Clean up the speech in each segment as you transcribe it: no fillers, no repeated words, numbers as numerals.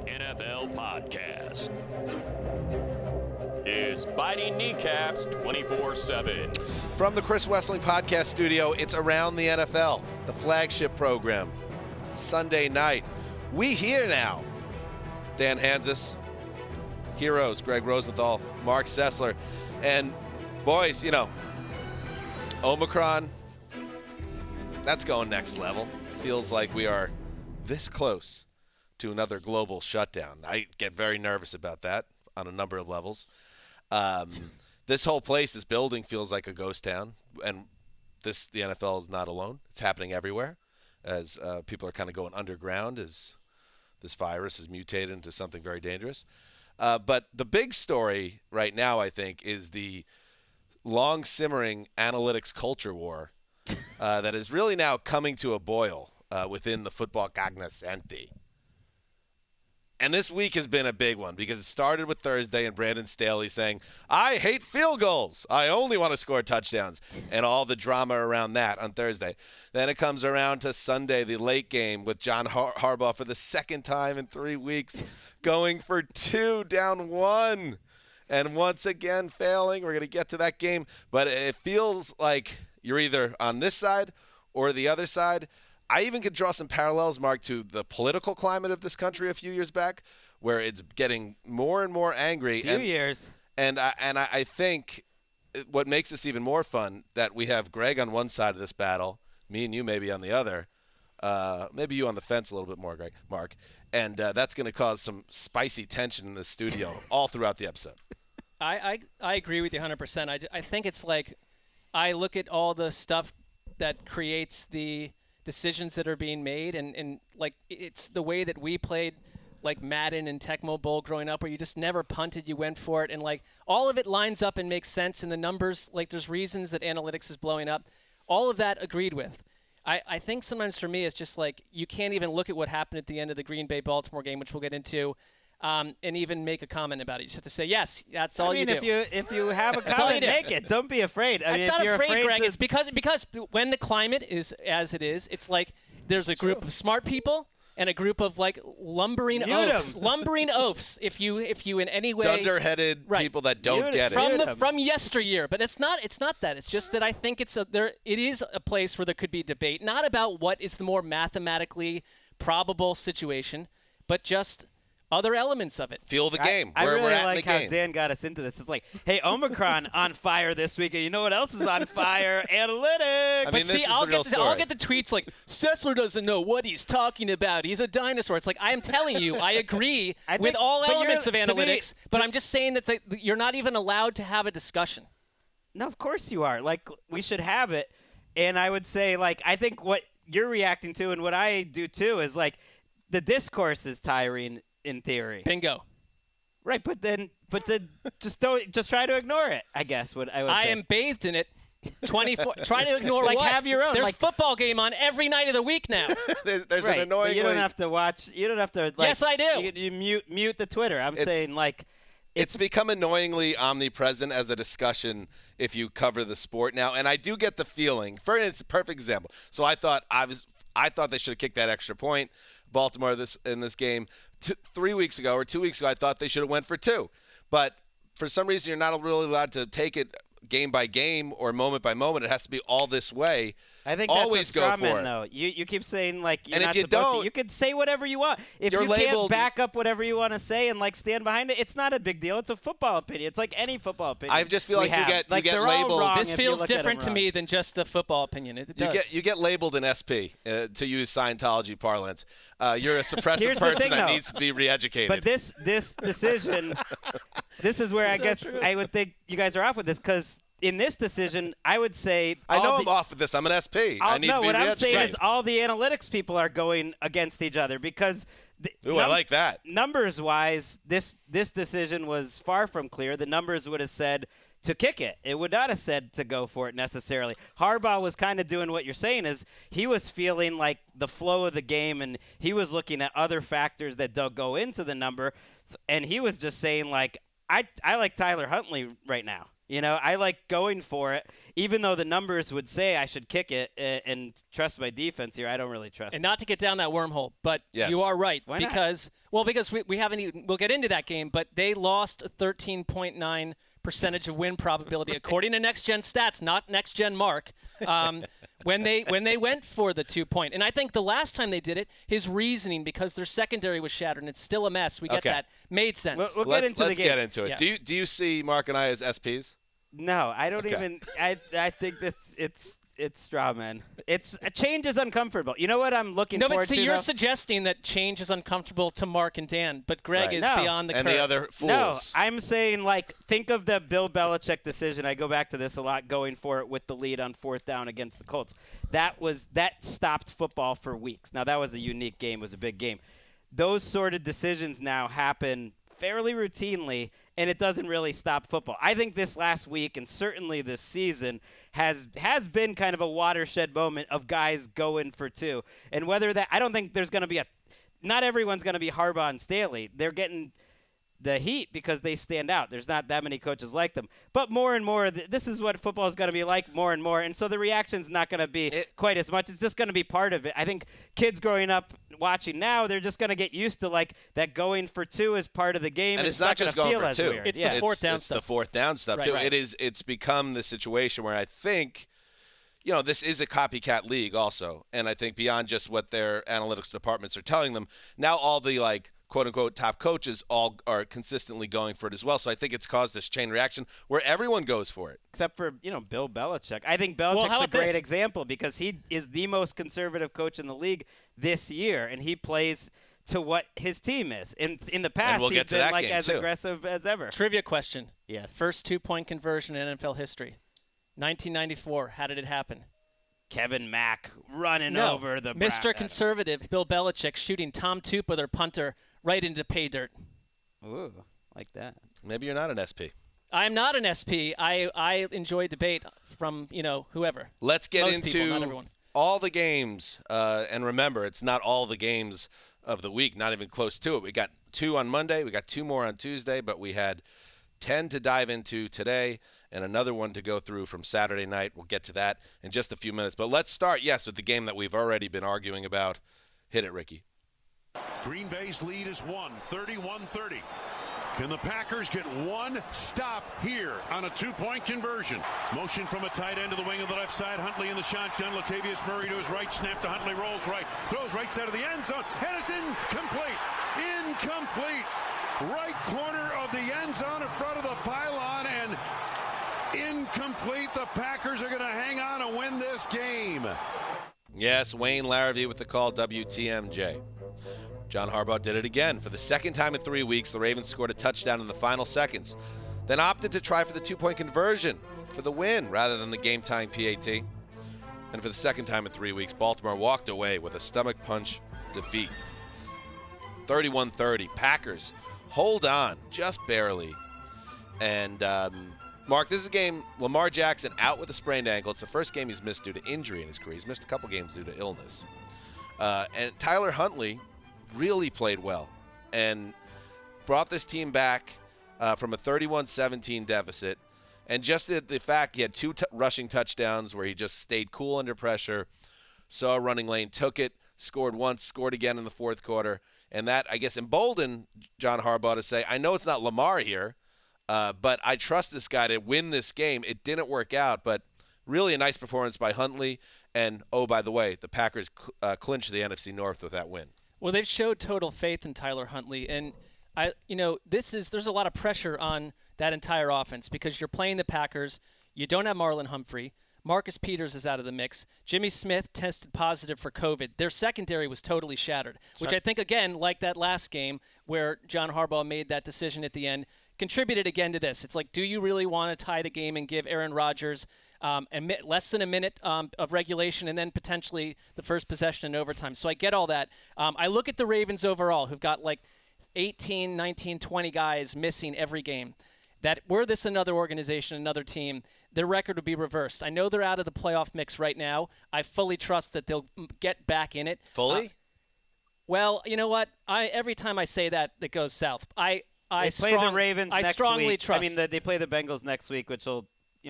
NFL podcast is Biting Kneecaps 24/7. From the Chris Wessling Podcast Studio, it's Around the NFL, the flagship program. Sunday night. We here now. Dan Hansis, heroes, Greg Rosenthal, Mark Sessler. And boys, Omicron, that's going next level. Feels like we are this close to another global shutdown. I get very nervous about that on a number of levels. This whole place, this building feels like a ghost town, and the NFL is not alone. It's happening everywhere as people are kind of going underground as this virus is mutated into something very dangerous. But the big story right now, I think, is the long-simmering analytics culture war that is really now coming to a boil within the football cognoscenti. And this week has been a big one because it started with Thursday and Brandon Staley saying, I hate field goals. I only want to score touchdowns, and all the drama around that on Thursday. Then it comes around to Sunday, the late game with John Harbaugh for the second time in 3 weeks, going for 2, down 1, and once again failing. We're going to get to that game, but it feels like you're either on this side or the other side. I even could draw some parallels, Mark, to the political climate of this country a few years back, where it's getting more and more angry. And I think what makes this even more fun, that we have Greg on one side of this battle, me and you maybe on the other, maybe you on the fence a little bit more, Mark, and that's going to cause some spicy tension in the studio all throughout the episode. I agree with you 100%. I think it's like I look at all the stuff that creates the decisions that are being made, and like it's the way that we played like Madden and Tecmo Bowl growing up, where you just never punted, you went for it, and like all of it lines up and makes sense, and the numbers, like there's reasons that analytics is blowing up. All of that agreed with. I think sometimes for me it's just like you can't even look at what happened at the end of the Green Bay-Baltimore game, which we'll get into, and even make a comment about it. You just have to say, yes, that's all you do. If you have a comment, make it. Don't be afraid. It's not afraid, Greg. It's because when the climate is as it is, it's like there's a group of smart people and a group of like lumbering oafs. If you in any way dunderheaded people that don't get it from yesteryear. But it's not that. It's just that I think it is a place where there could be debate, not about what is the more mathematically probable situation, but just other elements of it. Feel the game. I really we're at like the how game. Dan got us into this. It's like, hey, Omicron on fire this week, and you know what else is on fire? Analytics. But see, I'll get the tweets like, Sessler doesn't know what he's talking about. He's a dinosaur. It's like, I am telling you, I agree with all elements of analytics, but I'm just saying that you're not even allowed to have a discussion. No, of course you are. Like, we should have it. And I would say, like, I think what you're reacting to and what I do too is, like, the discourse is tiring in theory. Bingo. Right, but just try to ignore it, I guess. I am bathed in it. 24. Try to ignore like what? Have your own. There's like football game on every night of the week now. There's an annoying. But you don't have to watch. You don't have to. Like, yes, I do. You mute the Twitter. I'm saying like. It's become annoyingly omnipresent as a discussion if you cover the sport now, and I do get the feeling. For instance, a perfect example. So I thought they should have kicked that extra point. Baltimore in this game 3 weeks ago or 2 weeks ago, I thought they should have went for 2. But for some reason, you're not really allowed to take it game by game or moment by moment. It has to be all this way. I think always that's a straw go for man, it. Though. You keep saying like you're and not if you supposed don't, to. You can say whatever you want. If you can't back up whatever you want to say and like stand behind it, it's not a big deal. It's a football opinion. It's like any football opinion. I just feel like you get labeled. This feels different to me than just a football opinion. It does. You get labeled an SP to use Scientology parlance. You're a suppressive person that needs to be re-educated. But this decision, this is where I guess I would think you guys are off with this because. In this decision, I would say I know I'm off with this. I'm an SP. I need to be what I'm saying re-educated. is all the analytics people are going against each other because I like that. Numbers-wise, this decision was far from clear. The numbers would have said to kick it. It would not have said to go for it necessarily. Harbaugh was kind of doing what you're saying is he was feeling like the flow of the game, and he was looking at other factors that don't go into the number, and he was just saying like, I like Tyler Huntley right now. You know, I like going for it, even though the numbers would say I should kick it and trust my defense here. I don't really trust And it. not to get down that wormhole, but Yes. you are right. Why not? Because we haven't even, we'll get into that game, but they lost a 13.9 percentage of win probability, according to Next Gen Stats, not Next Gen Mark, when they went for the 2-point. And I think the last time they did it, his reasoning, because their secondary was shattered and it's still a mess, we get Okay. that, made sense. We'll get into the Let's game. get into it. Yeah. Do you see Mark and I as SPs? No, I don't Okay. even. I think it's straw man. It's a change is uncomfortable. You know what I'm looking No, forward but see, to? you're though? suggesting that change is uncomfortable to Mark and Dan, but Greg Right. is No. beyond the And curve. the other No, fools. I'm saying, like, think of the Bill Belichick decision. I go back to this a lot, going for it with the lead on 4th down against the Colts. That stopped football for weeks. Now, that was a unique game. It was a big game. Those sort of decisions now happen fairly routinely, and it doesn't really stop football. I think this last week and certainly this season has been kind of a watershed moment of guys going for 2. And whether that – I don't think there's going to be not everyone's going to be Harbaugh and Staley. They're getting the heat because they stand out. There's not that many coaches like them. But more and more, this is what football is going to be like more and more. And so the reaction's not going to be quite as much. It's just going to be part of it. I think kids growing up watching now, they're just going to get used to, like, that going for 2 is part of the game. And it's not just gonna going feel for as 2. weird. It's Yeah. the fourth down It's stuff. the 4th down stuff, Right, too. right. It's become the situation where I think, this is a copycat league also. And I think beyond just what their analytics departments are telling them, now all the, like, quote-unquote top coaches all are consistently going for it as well. So I think it's caused this chain reaction where everyone goes for it. Except for, Bill Belichick. I think how Belichick's a about great this? example because he is the most conservative coach in the league this year, and he plays to what his team is. In the past, we'll he's get to been that like game, as too. aggressive as ever. Trivia question. Yes. First 2-point conversion in NFL history. 1994. How did it happen? Kevin Mack running No. over the Mr. Conservative, Bill Belichick, shooting Tom Tupa, their punter, right into pay dirt. Ooh, like that. Maybe you're not an SP. I am not an SP. I enjoy debate from, whoever. Let's get Most into people, not everyone. all the games. And remember, it's not all the games of the week, not even close to it. We got 2 on Monday. We got 2 more on Tuesday, but we had 10 to dive into today and another one to go through from Saturday night. We'll get to that in just a few minutes. But let's start, with the game that we've already been arguing about. Hit it, Ricky. Green Bay's lead is 31-30. Can the Packers get one stop here on a 2-point conversion? Motion from a tight end to the wing of the left side. Huntley in the shotgun. Latavius Murray to his right. Snap to Huntley. Rolls right. Throws right side of the end zone. And it's incomplete. Incomplete. Right corner of the end zone in front of the pylon. And incomplete. The Packers are going to hang on and win this game. Yes, Wayne Larrabee with the call, WTMJ. John Harbaugh did it again. For the second time in 3 weeks, the Ravens scored a touchdown in the final seconds, then opted to try for the 2-point conversion for the win rather than the game-tying PAT. And for the second time in 3 weeks, Baltimore walked away with a stomach punch defeat. 31-30. Packers hold on just barely. And, Mark, this is a game, Lamar Jackson out with a sprained ankle. It's the first game he's missed due to injury in his career. He's missed a couple games due to illness. And Tyler Huntley really played well and brought this team back from a 31-17 deficit. And just the fact he had 2 rushing touchdowns where he just stayed cool under pressure, saw a running lane, took it, scored once, scored again in the fourth quarter. And that, I guess, emboldened John Harbaugh to say, I know it's not Lamar here, but I trust this guy to win this game. It didn't work out, but really a nice performance by Huntley. And, oh, by the way, the Packers clinched the NFC North with that win. Well, they've showed total faith in Tyler Huntley, and there's a lot of pressure on that entire offense because you're playing the Packers. You don't have Marlon Humphrey. Marcus Peters is out of the mix. Jimmy Smith tested positive for COVID. Their secondary was totally shattered, which I think, again, like that last game where John Harbaugh made that decision at the end, contributed again to this. It's like, do you really want to tie the game and give Aaron Rodgers less than a minute of regulation and then potentially the first possession in overtime? So I get all that. I look at the Ravens overall, who've got like 18, 19, 20 guys missing every game. That were this another organization, another team, their record would be reversed. I know they're out of the playoff mix right now. I fully trust that they'll get back in it. Fully? Well, you know what? Every time I say that, it goes south. They play the Ravens next week. I strongly trust. I mean, they play the Bengals next week, which will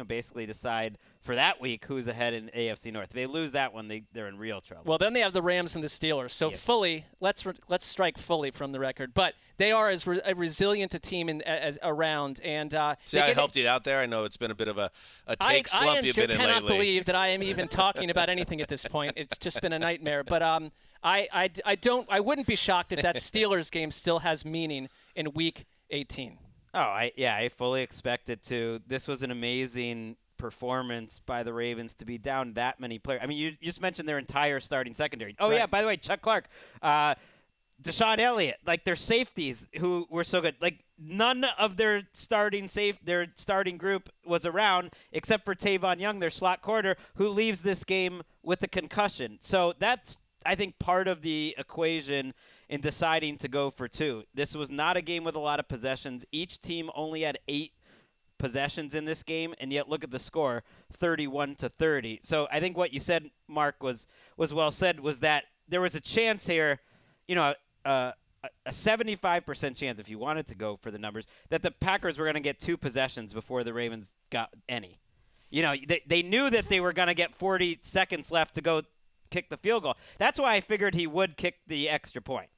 basically decide for that week who's ahead in AFC North. If they lose that one, they're in real trouble. Well, then they have the Rams and the Steelers. So fully, let's strike fully from the record. But they are as a resilient a team as around. And see, I helped you out there. I know it's been a bit of a take slump you've been in lately. I cannot believe that I am even talking about anything at this point. It's just been a nightmare. But I wouldn't be shocked if that Steelers game still has meaning in Week 18. Oh, I fully expect it to. This was an amazing performance by the Ravens to be down that many players. I mean, you just mentioned their entire starting secondary. Oh, right. Yeah, by the way, Chuck Clark, Deshaun Elliott, like their safeties who were so good. Like none of their starting group was around except for Tavon Young, their slot corner, who leaves this game with a concussion. So that's, I think, part of the equation in deciding to go for 2. This was not a game with a lot of possessions. Each team only had 8 possessions in this game, and yet look at the score, 31-30. So I think what you said, Mark, was well said, was that there was a chance here, a 75% chance, if you wanted to go for the numbers, that the Packers were going to get 2 possessions before the Ravens got any. They knew that they were going to get 40 seconds left to go kick the field goal. That's why I figured he would kick the extra point.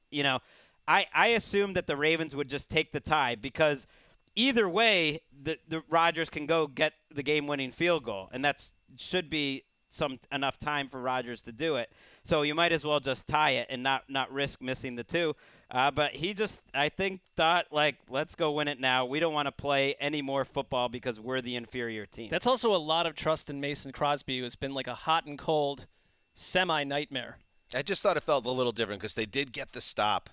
I assumed that the Ravens would just take the tie because either way, the Rodgers can go get the game-winning field goal, and that should be enough time for Rodgers to do it. So you might as well just tie it and not risk missing the 2. But he just, I think, thought, let's go win it now. We don't want to play any more football because we're the inferior team. That's also a lot of trust in Mason Crosby, who has been like a hot and cold semi-nightmare. I just thought it felt a little different because they did get the stop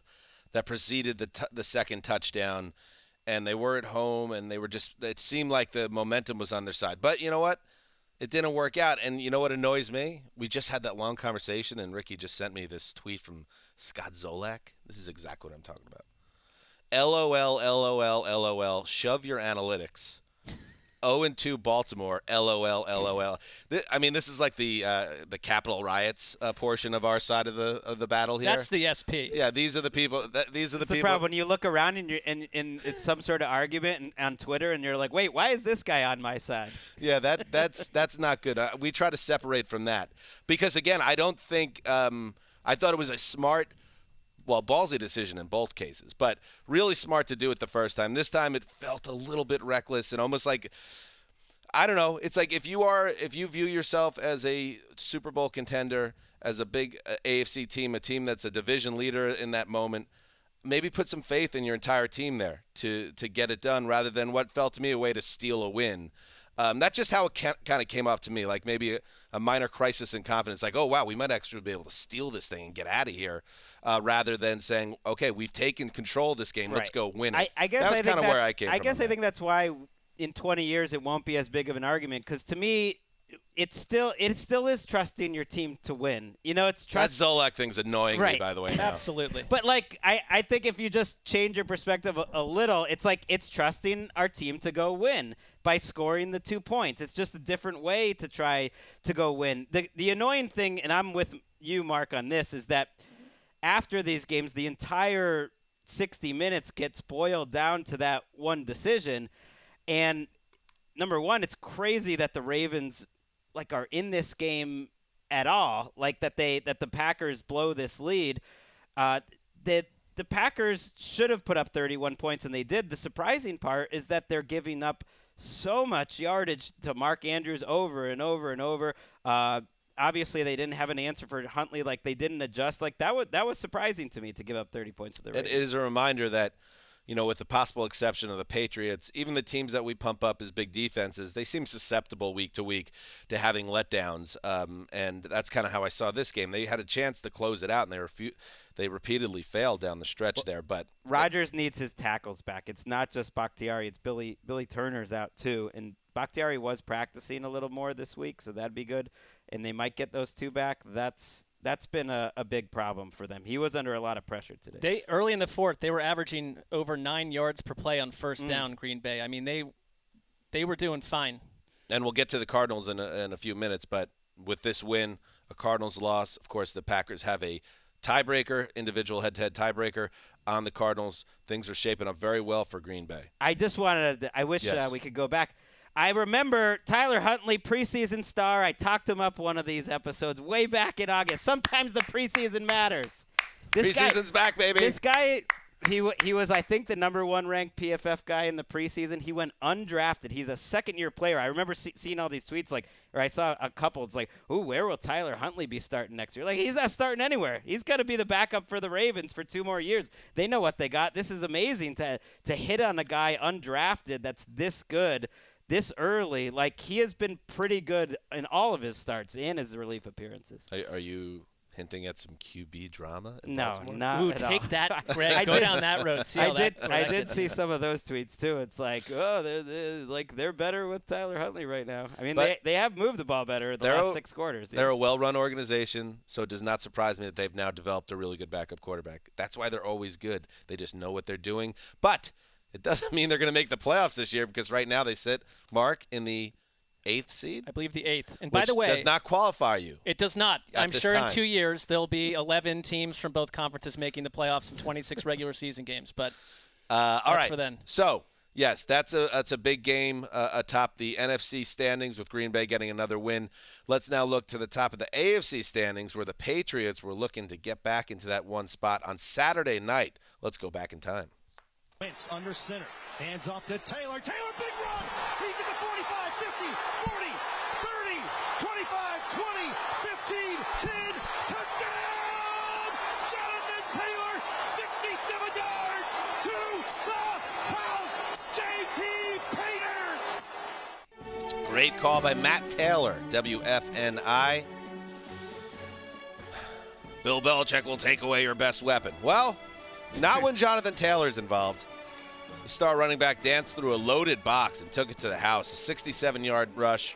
that preceded the second touchdown, and they were at home, and they were just – it seemed like the momentum was on their side. But you know what? It didn't work out, and you know what annoys me? We just had that long conversation, and Ricky just sent me this tweet from Scott Zolak. This is exactly what I'm talking about. LOL, LOL, LOL, shove your analytics. 0-2 Baltimore, LOL, LOL. I mean, this is like the Capitol riots portion of our side of the battle here. That's the SP. Yeah, these are the people. These are the people. The problem when you look around and it's some sort of argument on Twitter, and you're like, wait, why is this guy on my side? Yeah, that's not good. We try to separate from that because again, I don't think I thought it was a smart. Well, ballsy decision in both cases, but really smart to do it the first time. This time it felt a little bit reckless and almost like, I don't know, it's like if you view yourself as a Super Bowl contender, as a big AFC team, a team that's a division leader in that moment, maybe put some faith in your entire team there to get it done rather than what felt to me a way to steal a win. That's just how it kind of came off to me, like maybe a minor crisis in confidence, like, oh, wow, we might actually be able to steal this thing and get out of here, rather than saying, okay, we've taken control of this game, let's go win it. I guess that was kind of where I came from. I guess I think that's why in 20 years it won't be as big of an argument, because to me, it still is trusting your team to win. It's trust. That Zolak thing's annoying me, by the way. Now. Absolutely. But I think if you just change your perspective a little, it's like it's trusting our team to go win by scoring the 2 points. It's just a different way to try to go win. The annoying thing, and I'm with you, Mark, on this, is that after these games, the entire 60 minutes gets boiled down to that one decision. And number one, it's crazy that the Ravens are in this game at all, that the Packers blow this lead. The Packers should have put up 31 points, and they did. The surprising part is that they're giving up so much yardage to Mark Andrews over and over and over. Obviously, they didn't have an answer for Huntley. They didn't adjust. That was surprising to me to give up 30 points to the Ravens. It is a reminder that, with the possible exception of the Patriots, even the teams that we pump up as big defenses, they seem susceptible week to week to having letdowns. And that's kind of how I saw this game. They had a chance to close it out, and they repeatedly failed down the stretch there. But Rodgers needs his tackles back. It's not just Bakhtiari. It's Billy Turner's out too. And Bakhtiari was practicing a little more this week, so that'd be good. And they might get those 2 back. That's been a big problem for them. He was under a lot of pressure today. Early in the fourth, they were averaging over 9 yards per play on first down, Green Bay. I mean, they were doing fine. And we'll get to the Cardinals in a few minutes, but with this win, a Cardinals loss, of course, the Packers have a tiebreaker, individual head-to-head tiebreaker on the Cardinals. Things are shaping up very well for Green Bay. I just wanted to – I wish Yes. we could go back. I remember Tyler Huntley, preseason star. I talked him up one of these episodes way back in August. Sometimes the preseason matters. Preseason's back, baby. This guy – he was, I think, the number 1 ranked PFF guy in the preseason. He went undrafted. He's a second-year player. I remember seeing all these tweets, or I saw a couple. It's like, ooh, where will Tyler Huntley be starting next year? Like, he's not starting anywhere. He's going to be the backup for the Ravens for 2 more years. They know what they got. This is amazing to hit on a guy undrafted that's this good this early. Like, he has been pretty good in all of his starts and his relief appearances. Are you hinting at some QB drama in No, Baltimore? not Ooh, at take all. that, Greg. Go down that road. See how I that did gets see you. some of those tweets too. It's like, oh, they're better with Tyler Huntley right now. I mean, But they have moved the ball better the last 6 quarters. They're a well-run organization, so it does not surprise me that they've now developed a really good backup quarterback. That's why they're always good. They just know what they're doing. But it doesn't mean they're going to make the playoffs this year, because right now they sit, Mark, in the 8th seed. I believe the 8th. And by the way, does not qualify you. it does not. At I'm this sure time. in 2 years there'll be 11 teams from both conferences making the playoffs in 26 regular season games. But All right. for then. So, yes, that's a big game atop the NFC standings with Green Bay getting another win. Let's now look to the top of the AFC standings, where the Patriots were looking to get back into that one spot on Saturday night. Let's go back in time. Wentz under center. Hands off to Taylor. Taylor, big run. He's at the 45, 50, 40, 30, 25, 20, 15, 10. Touchdown! Jonathan Taylor, 67 yards to the house. JT Painter. Great call by Matt Taylor, WFNI. Bill Belichick will take away your best weapon. Well, not when Jonathan Taylor's involved. The star running back danced through a loaded box and took it to the house. A 67-yard rush.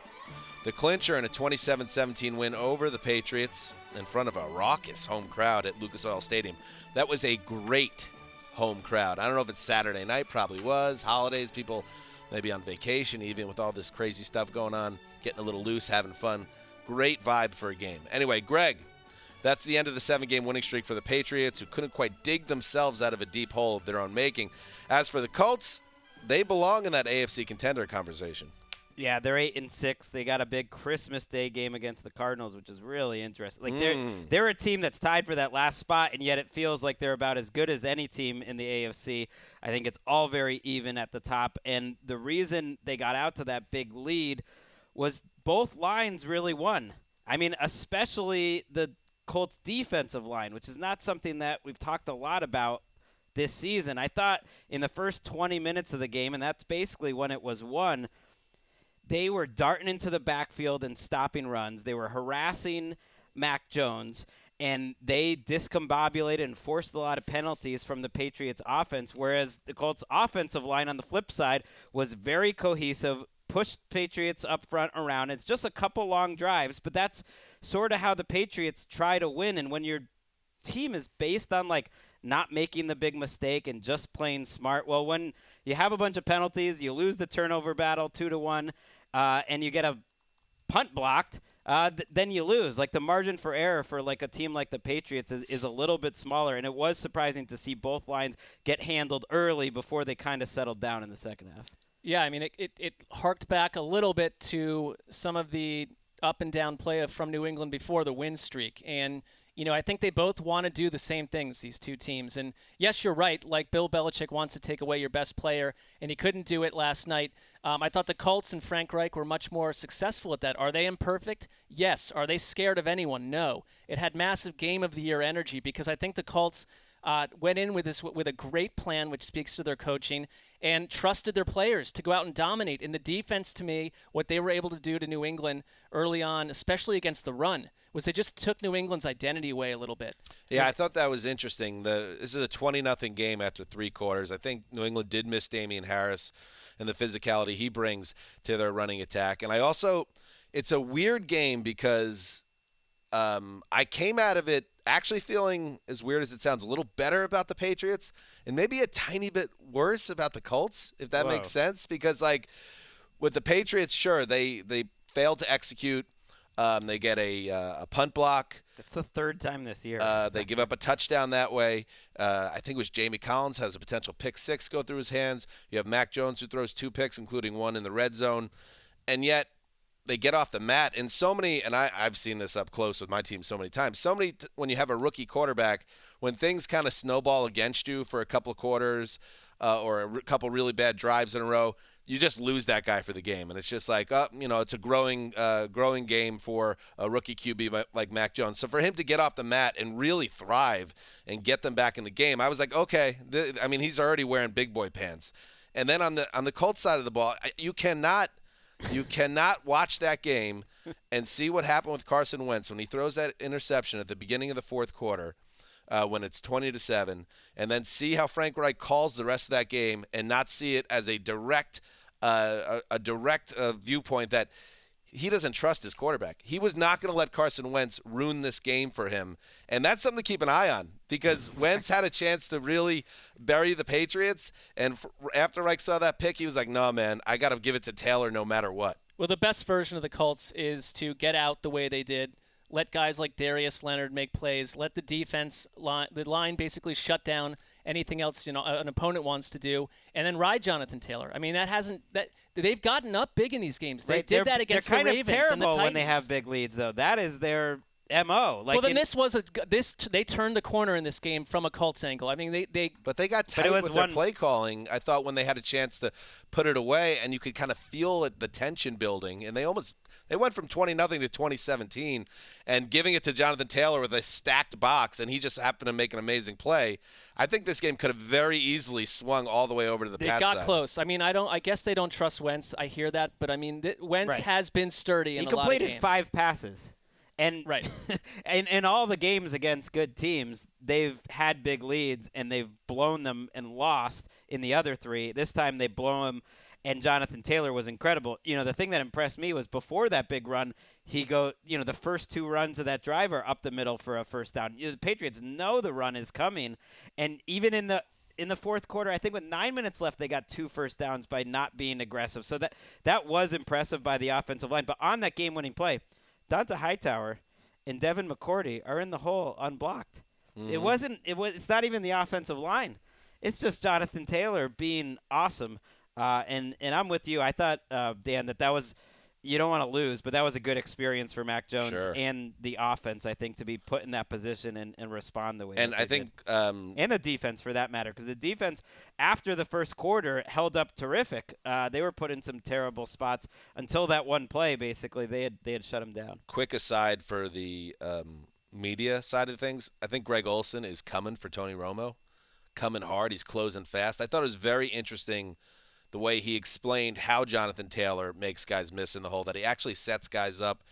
The clincher in a 27-17 win over the Patriots in front of a raucous home crowd at Lucas Oil Stadium. That was a great home crowd. I don't know if it's Saturday night, probably was. Holidays, people maybe on vacation even with all this crazy stuff going on, getting a little loose, having fun. Great vibe for a game. Anyway, Greg, that's the end of the 7-game winning streak for the Patriots, who couldn't quite dig themselves out of a deep hole of their own making. As for the Colts, they belong in that AFC contender conversation. Yeah, they're 8-6. They got a big Christmas Day game against the Cardinals, which is really interesting. Like they're a team that's tied for that last spot, and yet it feels like they're about as good as any team in the AFC. I think it's all very even at the top, and the reason they got out to that big lead was both lines really won. I mean, especially the Colts defensive line, which is not something that we've talked a lot about this season. I thought in the first 20 minutes of the game, and that's basically when it was won, they were darting into the backfield and stopping runs. They were harassing Mac Jones, and they discombobulated and forced a lot of penalties from the Patriots offense, whereas the Colts offensive line on the flip side was very cohesive, pushed Patriots up front around. It's just a couple long drives, but that's sort of how the Patriots try to win. And when your team is based on like not making the big mistake and just playing smart, well, when you have a bunch of penalties, you lose the turnover battle 2-1, and you get a punt blocked, then you lose. Like the margin for error for like a team like the Patriots is a little bit smaller, and it was surprising to see both lines get handled early before they kind of settled down in the second half. Yeah, I mean, it harked back a little bit to some of the up and down play from New England before the win streak. And, you know, I think they both want to do the same things, these two teams. And, yes, you're right. Like, Bill Belichick wants to take away your best player, and he couldn't do it last night. I thought the Colts and Frank Reich were much more successful at that. Are they imperfect? Yes. Are they scared of anyone? No. It had massive game of the year energy because I think the Colts went in with a great plan, which speaks to their coaching, and trusted their players to go out and dominate. In the defense, to me, what they were able to do to New England early on, especially against the run, was they just took New England's identity away a little bit. Yeah, I thought that was interesting. This is a 20-0 game after 3 quarters. I think New England did miss Damian Harris and the physicality he brings to their running attack. And it's a weird game because I came out of it actually feeling, as weird as it sounds, a little better about the Patriots and maybe a tiny bit worse about the Colts, if that makes sense. Because, like, with the Patriots, sure, they failed to execute They get a punt block. It's the third time this year. They give up a touchdown that way. I think it was Jamie Collins has a potential pick six go through his hands. You have Mac Jones who throws 2 picks, including one in the red zone. And yet they get off the mat. And so many, and I've seen this up close with my team so many times, when you have a rookie quarterback, when things kind of snowball against you for a couple of quarters or a couple really bad drives in a row, you just lose that guy for the game. And it's just like, it's a growing game for a rookie QB like Mac Jones. So for him to get off the mat and really thrive and get them back in the game, I was like, okay, he's already wearing big boy pants. And then on the Colts side of the ball, you cannot watch that game and see what happened with Carson Wentz when he throws that interception at the beginning of the fourth quarter. When it's 20-7, and then see how Frank Reich calls the rest of that game and not see it as a direct viewpoint that he doesn't trust his quarterback. He was not going to let Carson Wentz ruin this game for him, and that's something to keep an eye on because Wentz had a chance to really bury the Patriots, and after Reich saw that pick, he was like, no, man, I got to give it to Taylor no matter what. Well, the best version of the Colts is to get out the way they did. Let guys like Darius Leonard make plays. Let the line basically shut down anything else an opponent wants to do, and then ride Jonathan Taylor. I mean, they've gotten up big in these games. They did that against the Ravens and the Titans. They're kind of terrible when they have big leads, though. That is their MO. They turned the corner in this game from a Colts angle. I mean, but they got tight with their play calling. I thought when they had a chance to put it away, and you could kind of feel the tension building, and they went from 20-0 to 20-17, and giving it to Jonathan Taylor with a stacked box, and he just happened to make an amazing play. I think this game could have very easily swung all the way over to the Pats side. They got close. I mean, I guess they don't trust Wentz. I hear that, but I mean, Wentz has been sturdy in a lot of games. He completed 5 passes. And in all the games against good teams, they've had big leads, and they've blown them and lost in the other 3. This time they blow them, and Jonathan Taylor was incredible. The thing that impressed me was before that big run, the first 2 runs of that drive are up the middle for a first down. The Patriots know the run is coming, and even in the fourth quarter, I think with 9 minutes left, they got 2 first downs by not being aggressive. So that was impressive by the offensive line. But on that game-winning play, Donta Hightower and Devin McCourty are in the hole unblocked. Mm-hmm. It's not even the offensive line. It's just Jonathan Taylor being awesome. And I'm with you. I thought, Dan, that was – you don't want to lose, but that was a good experience for Mac Jones and the offense, I think, to be put in that position and respond the way and that they did. And the defense, for that matter, because the defense, after the first quarter, held up terrific. They were put in some terrible spots until that one play, basically. They had shut them down. Quick aside for the media side of things, I think Greg Olsen is coming for Tony Romo, coming hard. He's closing fast. I thought it was very interesting the way he explained how Jonathan Taylor makes guys miss in the hole, that he actually sets guys up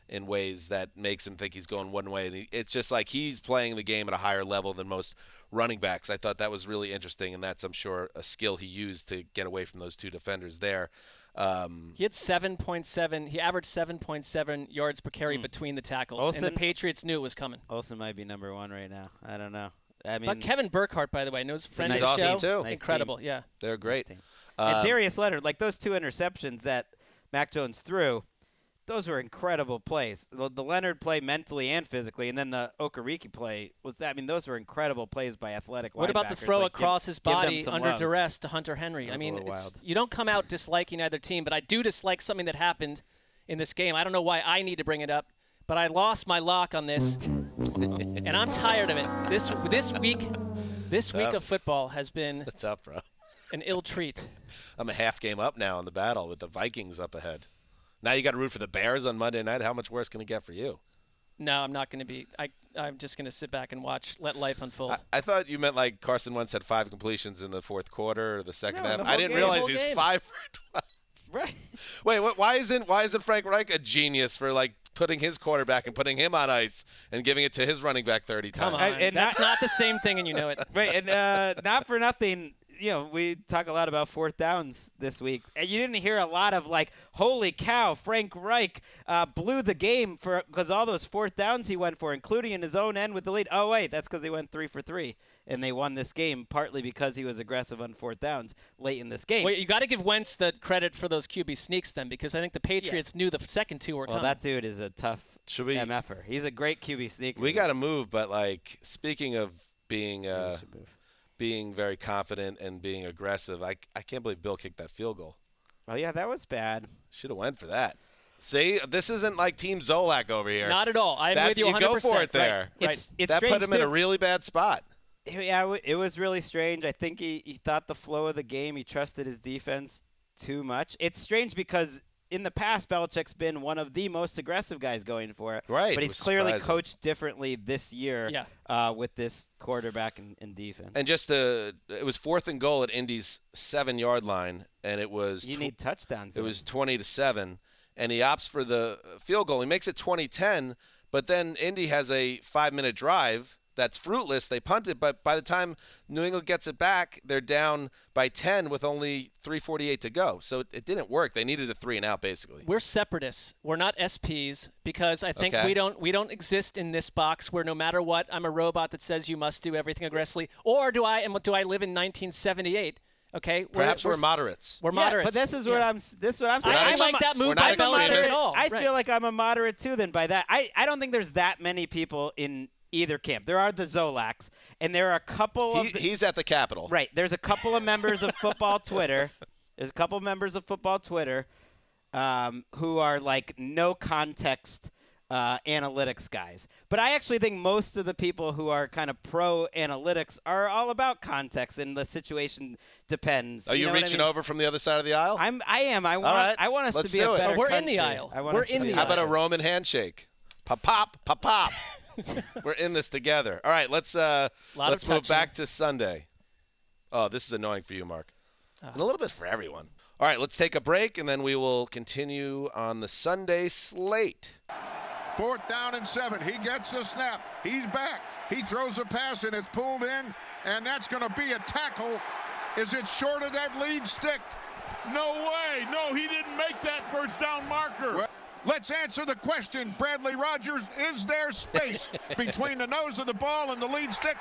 in ways that makes him think he's going one way. And it's just like he's playing the game at a higher level than most running backs. I thought that was really interesting, and that's, I'm sure, a skill he used to get away from those 2 defenders there. He had 7.7. He averaged 7.7 yards per carry between the tackles, Olsen, and the Patriots knew it was coming. Olsen might be number 1 right now. I don't know. But Kevin Burkhardt, by the way, knows friend of the show. Too. Nice Incredible, team. yeah. They're great. Nice and Darius Leonard, like those 2 interceptions that Mac Jones threw, those were incredible plays. The Leonard play mentally and physically, and then the Okereke play those were incredible plays by athletic linebackers. What about the throw across his body under loves. duress to Hunter Henry? I mean, you don't come out disliking either team, but I do dislike something that happened in this game. I don't know why I need to bring it up, but I lost my lock on this, and I'm tired of it. This week of football has been What's up, bro? An ill treat. I'm a half game up now in the battle with the Vikings up ahead. Now you got to root for the Bears on Monday night. How much worse can it get for you? No, I'm not going to be. I'm just going to sit back and watch, let life unfold. I thought you meant like Carson Wentz had 5 completions in the fourth quarter or the second half. The I didn't realize he was 5 for 12. Right. Wait, why isn't Frank Reich a genius for like putting his quarterback and putting him on ice and giving it to his running back 30 times? Come on, that's not the same thing, and you know it. Right, and not for nothing. we talk a lot about fourth downs this week, and you didn't hear a lot of like, holy cow, Frank Reich blew the game because all those fourth downs he went for, including in his own end with the lead. Oh, wait, that's because he went 3 for 3, and they won this game partly because he was aggressive on fourth downs late in this game. Well, you got to give Wentz the credit for those QB sneaks then, because I think the Patriots knew the second two were coming. Well, that dude is a tough MFer. He's a great QB sneaker. We got to move, but like speaking of being very confident and being aggressive, I can't believe Bill kicked that field goal. Oh yeah, that was bad. Should have went for that. See, this isn't like Team Zolak over here. Not at all. I'm with you 100%. You go for it there. Right. It's that put him in a really bad spot. Yeah, it was really strange. I think he thought the flow of the game, he trusted his defense too much. It's strange because in the past, Belichick's been one of the most aggressive guys going for it. Right. But he's clearly coached differently this year with this quarterback and defense. And it was 4th and goal at Indy's 7-yard line, and it was you need touchdowns. It was 20-7, and he opts for the field goal. He makes it 20-10, but then Indy has a 5-minute drive that's fruitless. They punt it, but by the time New England gets it back, they're down by 10 with only 3:48 to go. So it didn't work. They needed a 3-and-out basically. We're separatists. We're not SPs because I think we don't exist in this box where no matter what, I'm a robot that says you must do everything aggressively. Or do I live in 1978? Okay, perhaps we're moderates. We're moderates. But this is what I'm saying. I like that move by Belichick at all. I feel like I'm a moderate too. Then by that, I don't think there's that many people in either camp. There are the Zolaks, and there are a couple of he's at the Capitol. Right. There's a couple of members of football Twitter. Who are like no context analytics guys. But I actually think most of the people who are kind of pro analytics are all about context, and the situation depends. Are you reaching over from the other side of the aisle? I am. I want us to be a better We're country. in the aisle. How about a Roman handshake? Pop, pop, pop, pop. We're in this together. All right, let's move back to Sunday. Oh, this is annoying for you, Mark. And a little bit for everyone. All right, let's take a break, and then we will continue on the Sunday slate. 4th down and 7. He gets the snap. He's back. He throws a pass, and it's pulled in, and that's going to be a tackle. Is it short of that lead stick? No way. No, he didn't make that first down marker. Well, let's answer the question, Bradley Rogers. Is there space between the nose of the ball and the lead stick?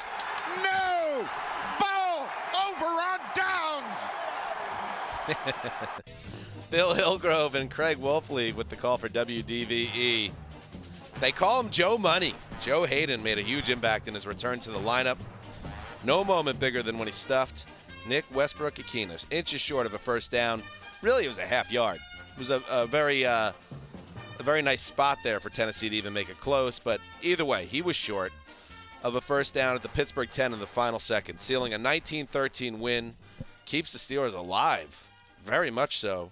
No! Ball over on downs! Bill Hillgrove and Craig Wolfley with the call for WDVE. They call him Joe Money. Joe Hayden made a huge impact in his return to the lineup. No moment bigger than when he stuffed Nick Westbrook-Ikhines, inches short of a first down. Really, it was a half yard. It was a very nice spot there for Tennessee to even make it close, but either way, he was short of a first down at the Pittsburgh 10 in the final seconds, sealing a 19-13 win. Keeps the Steelers alive, very much so,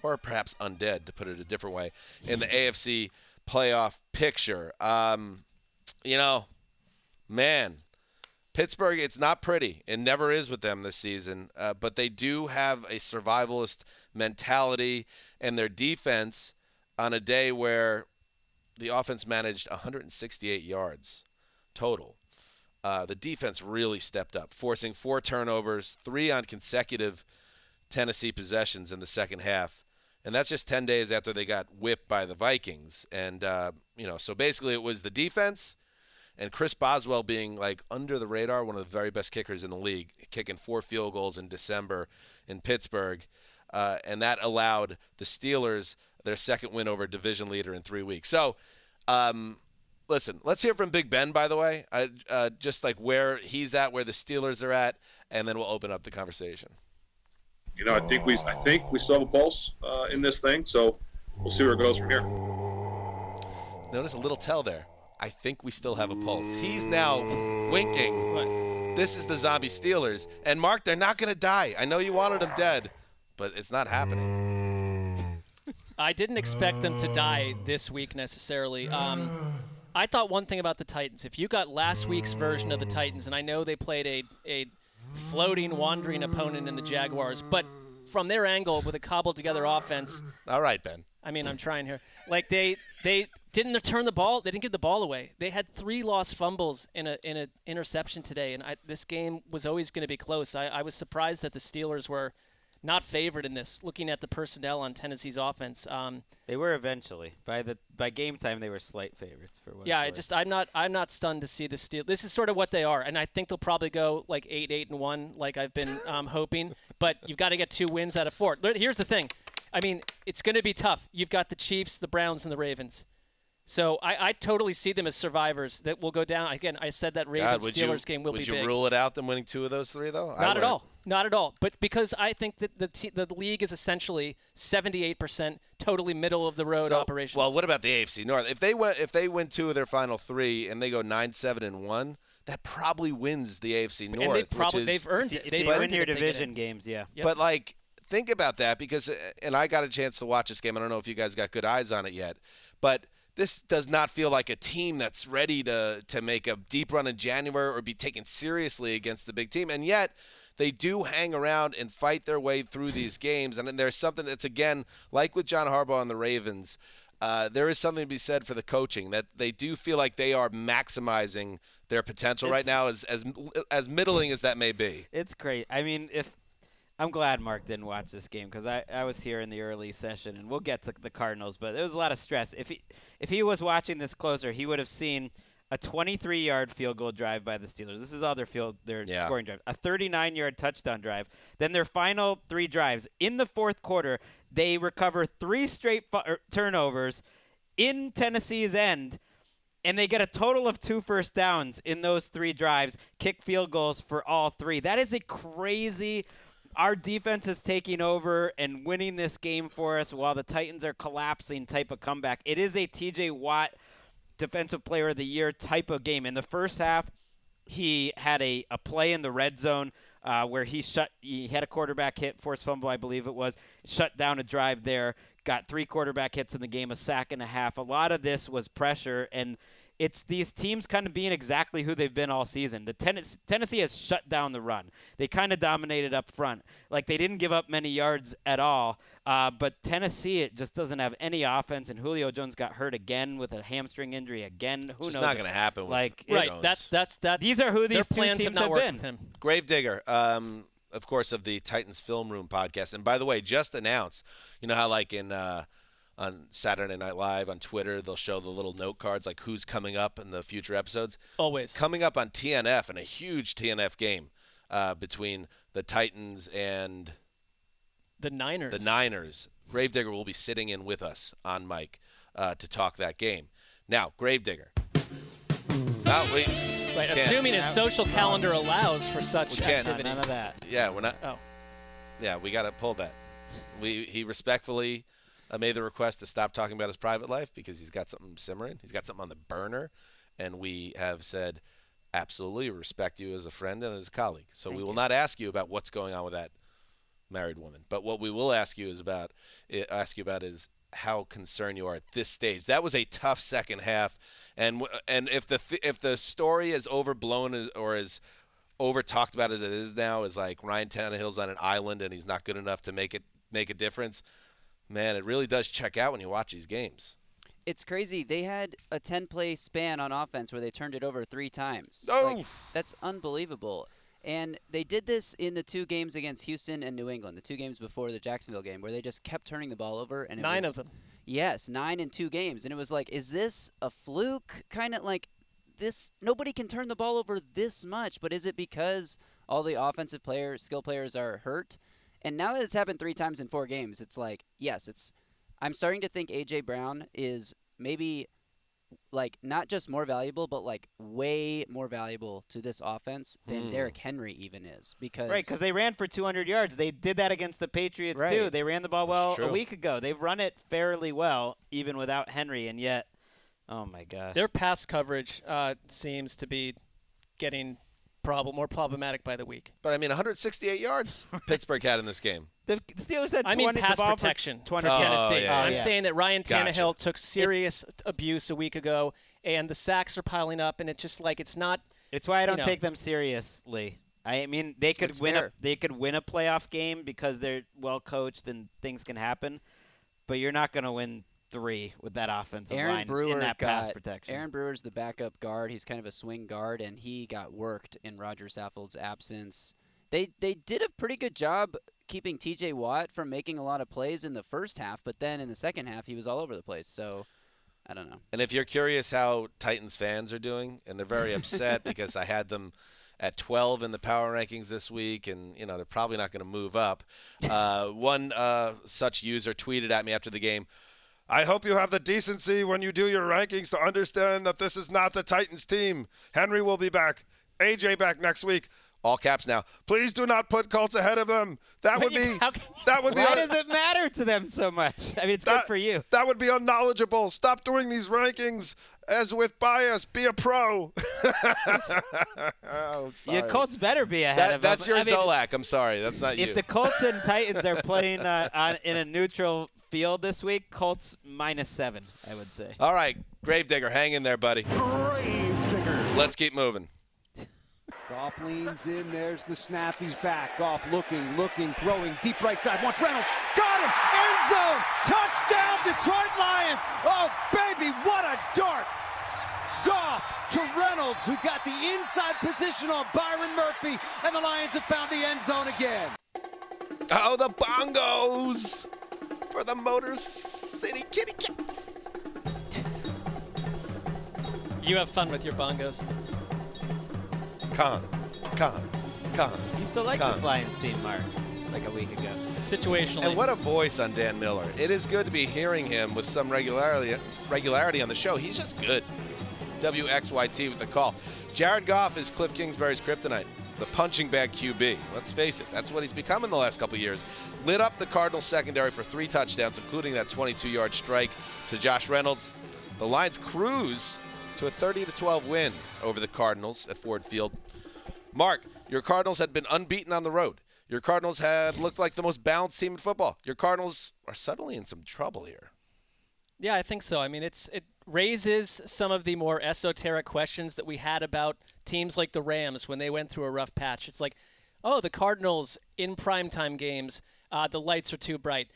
or perhaps undead, to put it a different way, in the AFC playoff picture. Man, Pittsburgh, it's not pretty. It never is with them this season, but they do have a survivalist mentality, and their defense on a day where the offense managed 168 yards total. The defense really stepped up, forcing 4 turnovers, 3 on consecutive Tennessee possessions in the second half. And that's just 10 days after they got whipped by the Vikings. And, so basically it was the defense and Chris Boswell being like under the radar, one of the very best kickers in the league, kicking 4 field goals in December in Pittsburgh. And that allowed the Steelers their second win over a division leader in 3 weeks. So, listen, let's hear from Big Ben, by the way, just like where he's at, where the Steelers are at, and then we'll open up the conversation. I think we still have a pulse in this thing, so we'll see where it goes from here. Notice a little tell there. I think we still have a pulse. He's now winking. This is the zombie Steelers. And, Mark, they're not going to die. I know you wanted them dead, but it's not happening. I didn't expect them to die this week necessarily. I thought one thing about the Titans. If you got last week's version of the Titans, and I know they played a floating, wandering opponent in the Jaguars, but from their angle with a cobbled-together offense. All right, Ben. I mean, I'm trying here. Like they didn't turn the ball. They didn't give the ball away. They had 3 lost fumbles in an interception today, and this game was always going to be close. I was surprised that the Steelers were not favored in this. Looking at the personnel on Tennessee's offense, they were eventually by game time they were slight favorites for. I'm not stunned to see the Steelers. This is sort of what they are, and I think they'll probably go like 8-1, like I've been hoping. But you've got to get 2 wins out of 4. Here's the thing. I mean, it's going to be tough. You've got the Chiefs, the Browns, and the Ravens. So I totally see them as survivors that will go down. Again, I said that Ravens-Steelers game will be big. Would you rule it out them winning 2 of those 3, though? Not at all. Not at all. But because I think that the league is essentially 78% totally middle-of-the-road operations. Well, what about the AFC North? If they win 2 of their final 3 and they go 9-7-1, that probably wins the AFC North. And they've earned it. They've earned your division games, yeah. Yep. But, like, think about that because – and I got a chance to watch this game. I don't know if you guys got good eyes on it yet. But – this does not feel like a team that's ready to make a deep run in January or be taken seriously against the big team. And yet they do hang around and fight their way through these games. And then there's something that's, again, like with John Harbaugh and the Ravens, there is something to be said for the coaching, that they do feel like they are maximizing their potential right now, as middling as that may be. It's great. I mean, I'm glad Mark didn't watch this game because I was here in the early session, and we'll get to the Cardinals, but there was a lot of stress. If he was watching this closer, he would have seen a 23-yard field goal drive by the Steelers. This is all their scoring drive. A 39-yard touchdown drive. Then their final 3 drives. In the fourth quarter, they recover 3 straight turnovers in Tennessee's end, and they get a total of 2 first downs in those 3 drives, kick field goals for all 3. That is a crazy – our defense is taking over and winning this game for us while the Titans are collapsing type of comeback. It is a TJ Watt Defensive Player of the Year type of game. In the first half, he had a play in the red zone where he had a quarterback hit, forced fumble, I believe it was, shut down a drive there, got 3 quarterback hits in the game, a sack and a half. A lot of this was pressure, and it's these teams kind of being exactly who they've been all season. The Tennessee has shut down the run. They kind of dominated up front. Like, they didn't give up many yards at all. But Tennessee, it just doesn't have any offense, and Julio Jones got hurt again with a hamstring injury again. Who knows? It's not going to happen with Right, Jones. that's these are who these two plans teams have not worked been. with him. Gravedigger, of course, of the Titans Film Room podcast. And by the way, just announced, you know how like on Saturday Night Live on Twitter, they'll show the little note cards like who's coming up in the future episodes. Always. Coming up on TNF, and a huge TNF game between the Titans and the Niners. The Niners. Gravedigger will be sitting in with us on mic to talk that game. Now, Gravedigger. Right, assuming his social calendar allows for such activity. None of that. Yeah, we're not. Oh. Yeah, we got to pull that. He respectfully made the request to stop talking about his private life because he's got something simmering. He's got something on the burner, and we have said, absolutely, respect you as a friend and as a colleague. So we will not ask you about what's going on with that married woman. But what we will ask you about is how concerned you are at this stage. That was a tough second half, and if the story is overblown or is over talked about as it is now, is like Ryan Tannehill's on an island and he's not good enough to make a difference. Man, it really does check out when you watch these games. It's crazy. They had a 10-play span on offense where they turned it over 3 times. Oh! That's unbelievable. And they did this in the 2 games against Houston and New England, the 2 games before the Jacksonville game, where they just kept turning the ball over. And 9 of them. Yes, 9 in 2 games. And it was like, is this a fluke? Kind of like this. Nobody can turn the ball over this much, but is it because all the offensive players, skill players are hurt? And now that it's happened 3 times in 4 games, it's like, yes, I'm starting to think A.J. Brown is maybe, like, not just more valuable, but, like, way more valuable to this offense than Derrick Henry even is. Because they ran for 200 yards. They did that against the Patriots, too. They ran the ball well a week ago. They've run it fairly well, even without Henry, and yet, oh, my gosh. Their pass coverage seems to be getting more problematic by the week. But, I mean, 168 yards Pittsburgh had in this game. The Steelers had 20. Pass protection for Tennessee. I'm saying that Ryan Tannehill took serious abuse a week ago, and the sacks are piling up, and it's just like it's not. It's why I don't take them seriously. I mean, they could win a playoff game because they're well coached and things can happen. but you're not going to win 3 with that offensive Aaron line Brewer in that pass protection. Aaron Brewer's the backup guard. He's kind of a swing guard, and he got worked in Roger Saffold's absence. They did a pretty good job keeping T.J. Watt from making a lot of plays in the first half, but then in the second half he was all over the place. So I don't know. And if you're curious how Titans fans are doing, and they're very upset because I had them at 12 in the power rankings this week, and they're probably not going to move up. One such user tweeted at me after the game, "I hope you have the decency when you do your rankings to understand that this is not the Titans team. Henry will be back. AJ back next week." All caps now. "Please do not put Colts ahead of them. That would be. Why does it matter to them so much? I mean, it's good for you. That would be unknowledgeable. Stop doing these rankings as with bias. Be a pro." Oh, sorry. Your Colts better be ahead of them. That's your Zolak. I'm sorry. That's not you. If the Colts and Titans are playing in a neutral field this week, Colts -7, I would say. All right, Gravedigger, hang in there, buddy. Gravedigger. Let's keep moving. Goff leans in. There's the snap. He's back. Goff looking, throwing deep right side. Wants Reynolds. Got him. End zone. Touchdown, Detroit Lions. Oh, baby, what a dart. Goff to Reynolds, who got the inside position on Byron Murphy, and the Lions have found the end zone again. Oh, the bongos for the Motor City Kitty Cats. You have fun with your bongos. Con. You still like this Lions team, Mark, like a week ago. Situationally. And what a voice on Dan Miller. It is good to be hearing him with some regularity on the show. He's just good. WXYT with the call. Jared Goff is Cliff Kingsbury's kryptonite, the punching bag QB. Let's face it, that's what he's become in the last couple of years. Lit up the Cardinals secondary for 3 touchdowns, including that 22-yard strike to Josh Reynolds. The Lions cruise to a 30-12 win over the Cardinals at Ford Field. Mark, your Cardinals had been unbeaten on the road. Your Cardinals had looked like the most balanced team in football. Your Cardinals are suddenly in some trouble here. Yeah, I think so. I mean, it raises some of the more esoteric questions that we had about teams like the Rams when they went through a rough patch. It's like, oh, the Cardinals in primetime games, the lights are too bright.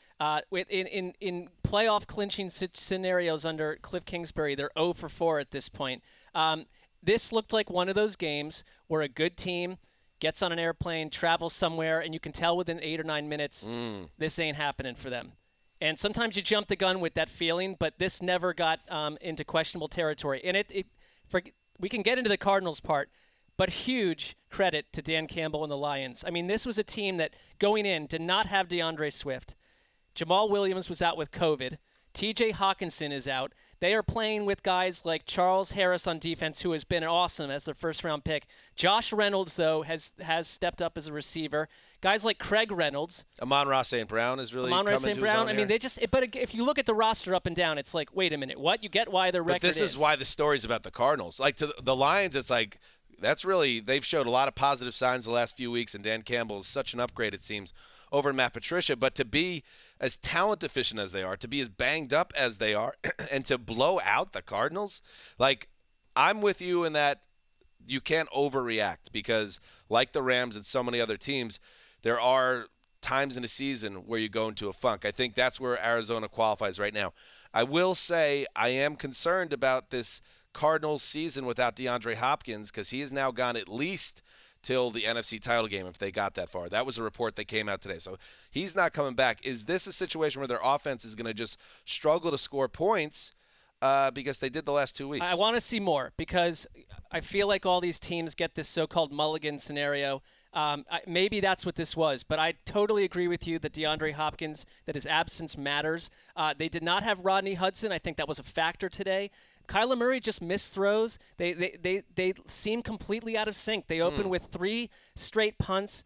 In playoff clinching scenarios under Cliff Kingsbury, they're 0 for 4 at this point. This looked like one of those games where a good team gets on an airplane, travels somewhere, and you can tell within 8 or 9 minutes this ain't happening for them. And sometimes you jump the gun with that feeling, but this never got into questionable territory. And we can get into the Cardinals part, but huge credit to Dan Campbell and the Lions. I mean, this was a team that going in did not have DeAndre Swift. Jamal Williams was out with COVID. TJ Hawkinson is out. They are playing with guys like Charles Harris on defense, who has been awesome as their first-round pick. Josh Reynolds, though, has stepped up as a receiver. Guys like Craig Reynolds. Amon-Ra St. Brown is really coming to his own here. I mean, but if you look at the roster up and down, it's like, wait a minute, what? You get why their record is. But this is why the story's about the Cardinals. Like, to the Lions, it's like, that's really, they've showed a lot of positive signs the last few weeks, and Dan Campbell is such an upgrade, it seems, over Matt Patricia. But to be as talent deficient as they are, to be as banged up as they are, and to blow out the Cardinals, like, I'm with you in that you can't overreact because, like the Rams and so many other teams, there are times in a season where you go into a funk. I think that's where Arizona qualifies right now. I will say I am concerned about this Cardinals season without DeAndre Hopkins because he has now gone at least till the NFC title game if they got that far. That was a report that came out today. So he's not coming back. Is this a situation where their offense is going to just struggle to score points because they did the last 2 weeks? I want to see more because I feel like all these teams get this so-called mulligan scenario. Maybe that's what this was, but I totally agree with you that DeAndre Hopkins, that his absence matters. They did not have Rodney Hudson. I think that was a factor today. Kyler Murray just missed throws. They seem completely out of sync. They opened with 3 straight punts.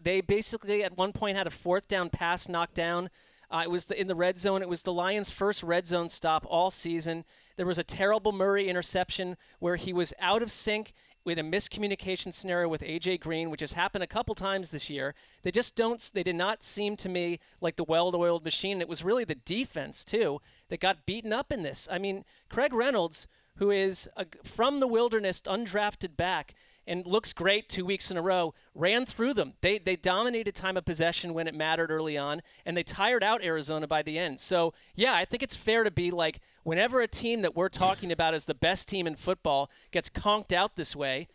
They basically at one point had a 4th down pass knocked down. It was in the red zone. It was the Lions' first red zone stop all season. There was a terrible Murray interception where he was out of sync with a miscommunication scenario with A.J. Green, which has happened a couple times this year. They did not seem to me like the well-oiled machine. It was really the defense, too, that got beaten up in this. I mean, Craig Reynolds, who is from the wilderness, undrafted back, and looks great 2 weeks in a row, ran through them. They dominated time of possession when it mattered early on, and they tired out Arizona by the end. So, yeah, I think it's fair to be like, whenever a team that we're talking about as the best team in football gets conked out this way,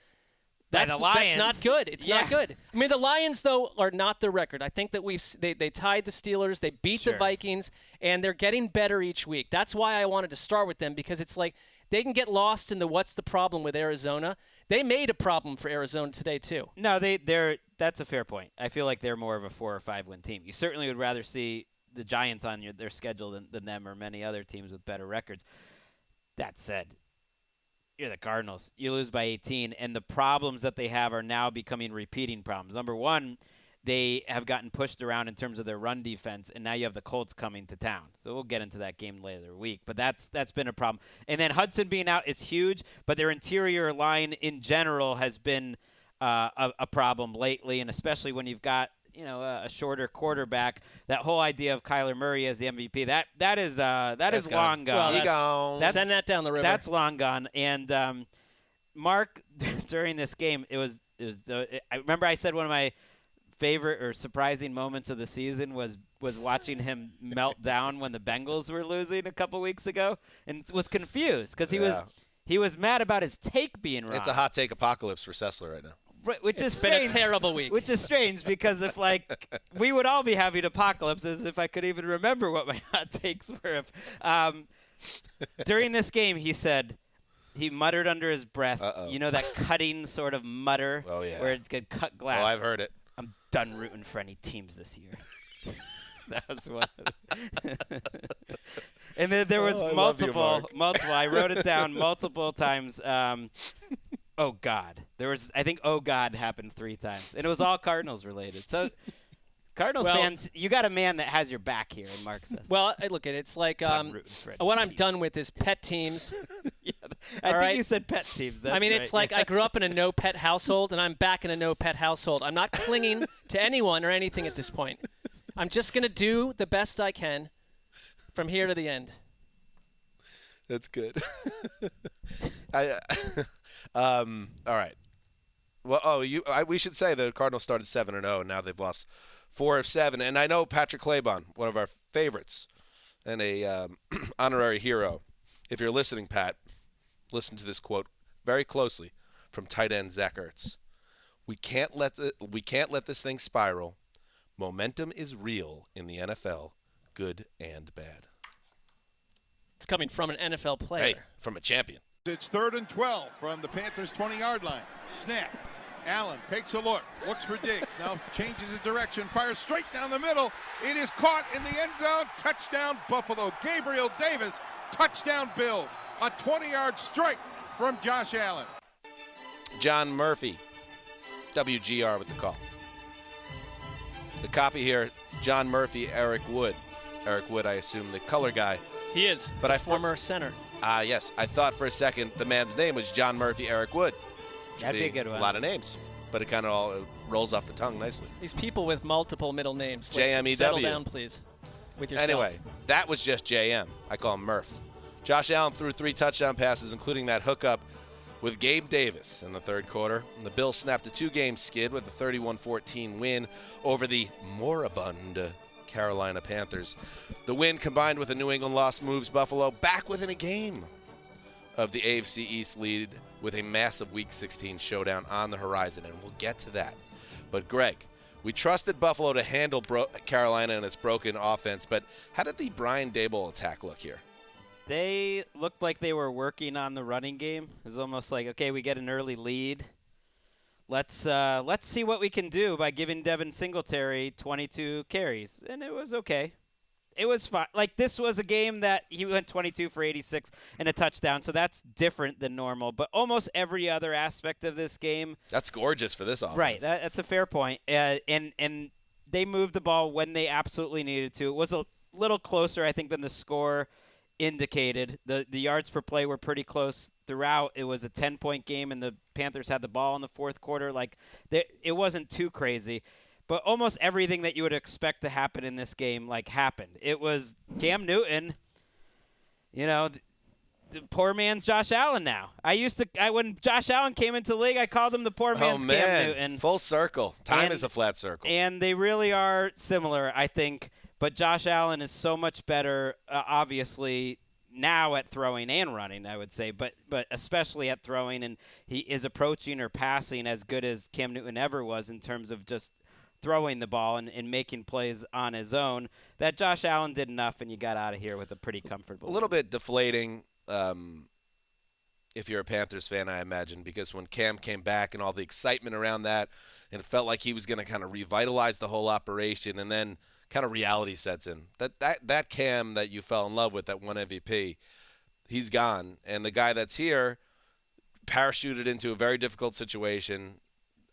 that's not good. It's not good. I mean, the Lions, though, are not the record. I think that they tied the Steelers, they beat the Vikings, and they're getting better each week. That's why I wanted to start with them, because it's like they can get lost in the what's the problem with Arizona. They made a problem for Arizona today, too. No, that's a fair point. I feel like they're more of a 4 or 5 win team. You certainly would rather see the Giants on their schedule than them or many other teams with better records. That said, you're the Cardinals. You lose by 18, and the problems that they have are now becoming repeating problems. Number one, they have gotten pushed around in terms of their run defense, and now you have the Colts coming to town. So we'll get into that game later in the week, but that's been a problem. And then Hudson being out is huge, but their interior line in general has been a problem lately, and especially when you've got a shorter quarterback. That whole idea of Kyler Murray as the MVP, that is long gone. Well, send that down the river. That's long gone. And Mark, during this game, it was. I remember I said one of my favorite or surprising moments of the season was watching him melt down when the Bengals were losing a couple weeks ago, and was confused because he was mad about his take being wrong. It's a hot take apocalypse for Sessler right now. Which it's is been strange, a terrible week. Which is strange because if we would all be having apocalypses if I could even remember what my hot takes were. During this game, he muttered under his breath. You know that cutting sort of mutter where it could cut glass. Oh, I've heard it. I'm done rooting for any teams this year. That was one. And then there was multiple. I wrote it down multiple times. Oh, God. I think, oh, God happened 3 times. And it was all Cardinals related. So, Cardinals fans, you got a man that has your back here, and Mark says. Well, look, it's like what I'm done with is pet teams. I think you said pet teams. That's it's like I grew up in a no-pet household, and I'm back in a no-pet household. I'm not clinging to anyone or anything at this point. I'm just going to do the best I can from here to the end. That's good. All right. Well, we should say the Cardinals started 7-0, and now they've lost 4 of 7. And I know Patrick Claybon, one of our favorites, and a honorary hero. If you're listening, Pat, listen to this quote very closely from tight end Zach Ertz. We can't let this thing spiral. Momentum is real in the NFL, good and bad. It's coming from an NFL player. Hey, from a champion. It's 3rd and 12 from the Panthers' 20-yard line. Snap. Allen takes a look, looks for Diggs. Now changes his direction, fires straight down the middle. It is caught in the end zone. Touchdown, Buffalo. Gabriel Davis, touchdown, Bills. A 20-yard strike from Josh Allen. John Murphy, WGR with the call. The copy here, John Murphy, Eric Wood. Eric Wood, I assume, the color guy. He is, but former center. Yes. I thought for a second the man's name was John Murphy, Eric Wood. That'd be a good one. A lot of names, but it kind of all rolls off the tongue nicely. These people with multiple middle names. JMEW. Settle down, please, with yourself. Anyway, that was just JM. I call him Murph. Josh Allen threw 3 touchdown passes, including that hookup with Gabe Davis in the 3rd quarter. And the Bills snapped a 2-game skid with a 31-14 win over the moribund Carolina Panthers. The win, combined with a New England loss, moves Buffalo back within a game of the AFC East lead with a massive Week 16 showdown on the horizon, and we'll get to that. But, Greg, we trusted Buffalo to handle Carolina and its broken offense, but how did the Brian Daboll attack look here? They looked like they were working on the running game. It was almost like, okay, we get an early lead. Let's see what we can do by giving Devin Singletary 22 carries. And it was okay. It was fine. Like, this was a game that he went 22 for 86 and a touchdown, so that's different than normal. But almost every other aspect of this game. That's gorgeous for this offense. Right. That's a fair point. And they moved the ball when they absolutely needed to. It was a little closer, I think, than the score indicated. The yards per play were pretty close throughout. It was a 10-point game, and the Panthers had the ball in the 4th quarter. Like, it wasn't too crazy. But almost everything that you would expect to happen in this game, happened. It was Cam Newton. poor man's Josh Allen now. When Josh Allen came into the league, I called him the poor man's Cam Newton. Full circle. Time is a flat circle. And they really are similar, I think. But Josh Allen is so much better, obviously, now at throwing and running, I would say, but especially at throwing. And he is approaching or passing as good as Cam Newton ever was in terms of just throwing the ball and making plays on his own. That Josh Allen did enough, and you got out of here with a pretty comfortable. A little bit deflating if you're a Panthers fan, I imagine, because when Cam came back and all the excitement around that, and it felt like he was going to kind of revitalize the whole operation, and then kind of reality sets in. That Cam that you fell in love with, that one MVP, he's gone. And the guy that's here parachuted into a very difficult situation,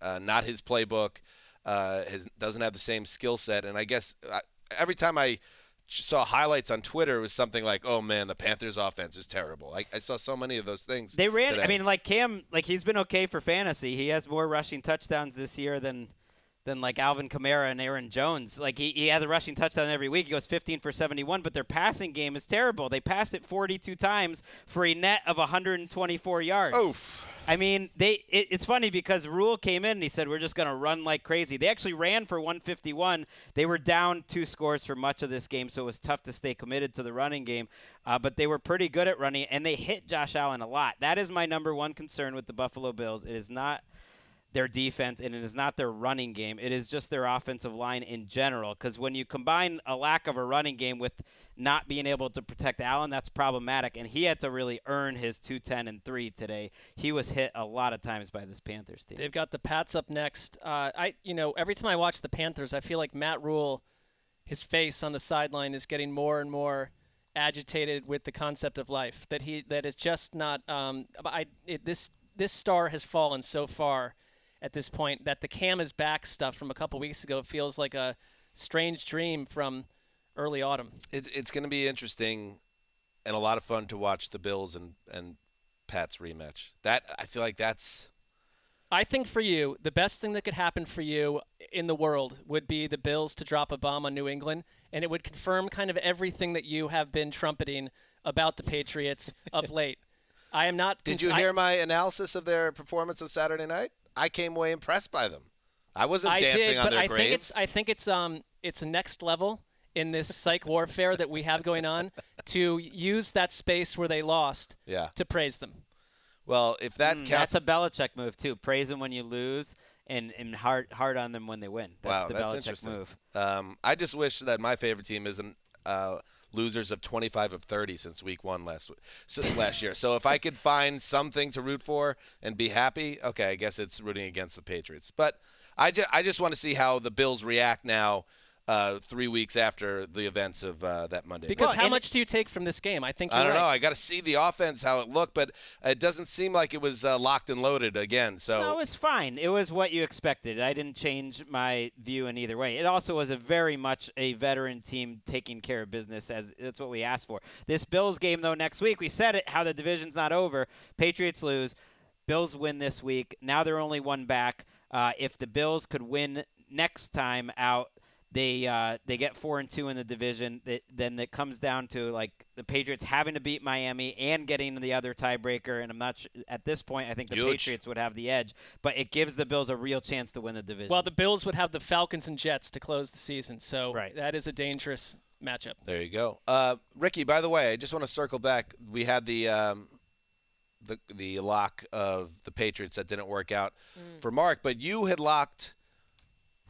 not his playbook, doesn't have the same skill set. And I guess every time I saw highlights on Twitter, it was something like, oh, man, the Panthers offense is terrible. I saw so many of those things. They ran today. I mean, like Cam, like he's been okay for fantasy. He has more rushing touchdowns this year than like Alvin Kamara and Aaron Jones. Like he has a rushing touchdown every week. He goes 15 for 71, but their passing game is terrible. They passed it 42 times for a net of 124 yards. Oof. I mean, it's funny because Rule came in and he said, we're just going to run like crazy. They actually ran for 151. They were down 2 scores for much of this game, so it was tough to stay committed to the running game. But they were pretty good at running, and they hit Josh Allen a lot. That is my number one concern with the Buffalo Bills. It is not their defense, and it is not their running game. It is just their offensive line in general, because when you combine a lack of a running game with not being able to protect Allen, that's problematic, and he had to really earn his 2-10-3 today. He was hit a lot of times by this Panthers team. They've got the Pats up next. Every time I watch the Panthers, I feel like Matt Rule, his face on the sideline is getting more and more agitated with the concept of life. That is just not. This star has fallen so far at this point that the Cam is back stuff from a couple weeks ago feels like a strange dream from early autumn. It's going to be interesting and a lot of fun to watch the Bills and Pats rematch. I feel like that's. I think for you, the best thing that could happen for you in the world would be the Bills to drop a bomb on New England, and it would confirm kind of everything that you have been trumpeting about the Patriots of late. I am not. Did you hear my analysis of their performance on Saturday night? I came away impressed by them. I wasn't dancing on their grave. I think it's a next level in this psych warfare that we have going on to use that space where they lost to praise them. Well, if that counts, that's a Belichick move too. Praise them when you lose and hard on them when they win. That's the that's Belichick interesting. move. I just wish that my favorite team isn't losers of 25 of 30 since week 1 last year. So if I could find something to root for and be happy, okay, I guess it's rooting against the Patriots. But I just want to see how the Bills react now 3 weeks after the events of that Monday. Because how much do you take from this game? I think I don't know. I got to see the offense, how it looked, but it doesn't seem like it was locked and loaded again. So no, it was fine. It was what you expected. I didn't change my view in either way. It also was very much a veteran team taking care of business, as that's what we asked for. This Bills game, though, next week, we said it, how the division's not over. Patriots lose. Bills win this week. Now they're only one back. If the Bills could win next time out, they get 4-2 in the division. Then it comes down to like the Patriots having to beat Miami and getting the other tiebreaker. And I'm not at this point. I think the Patriots would have the edge, but it gives the Bills a real chance to win the division. Well, the Bills would have the Falcons and Jets to close the season, so that is a dangerous matchup. There you go, Ricky. By the way, I just want to circle back. We had the lock of the Patriots that didn't work out for Mark, but you had locked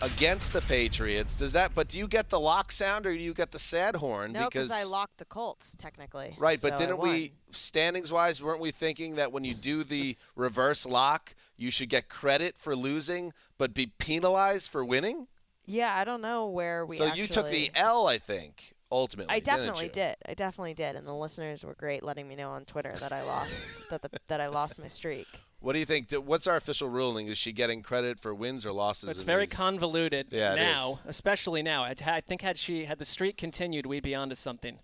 against the Patriots. But do you get the lock sound or do you get the sad horn? No, because I locked the Colts, technically. Right, so but didn't we, standings-wise, weren't we thinking that when you do the reverse lock, you should get credit for losing but be penalized for winning? Yeah, I don't know where we you took the L, I think, ultimately. I definitely did. And the listeners were great letting me know on Twitter that I lost that I lost my streak. What do you think? What's our official ruling? Is she getting credit for wins or losses? It's very convoluted now, it is. Especially now. I think had the streak continued, we'd be onto something.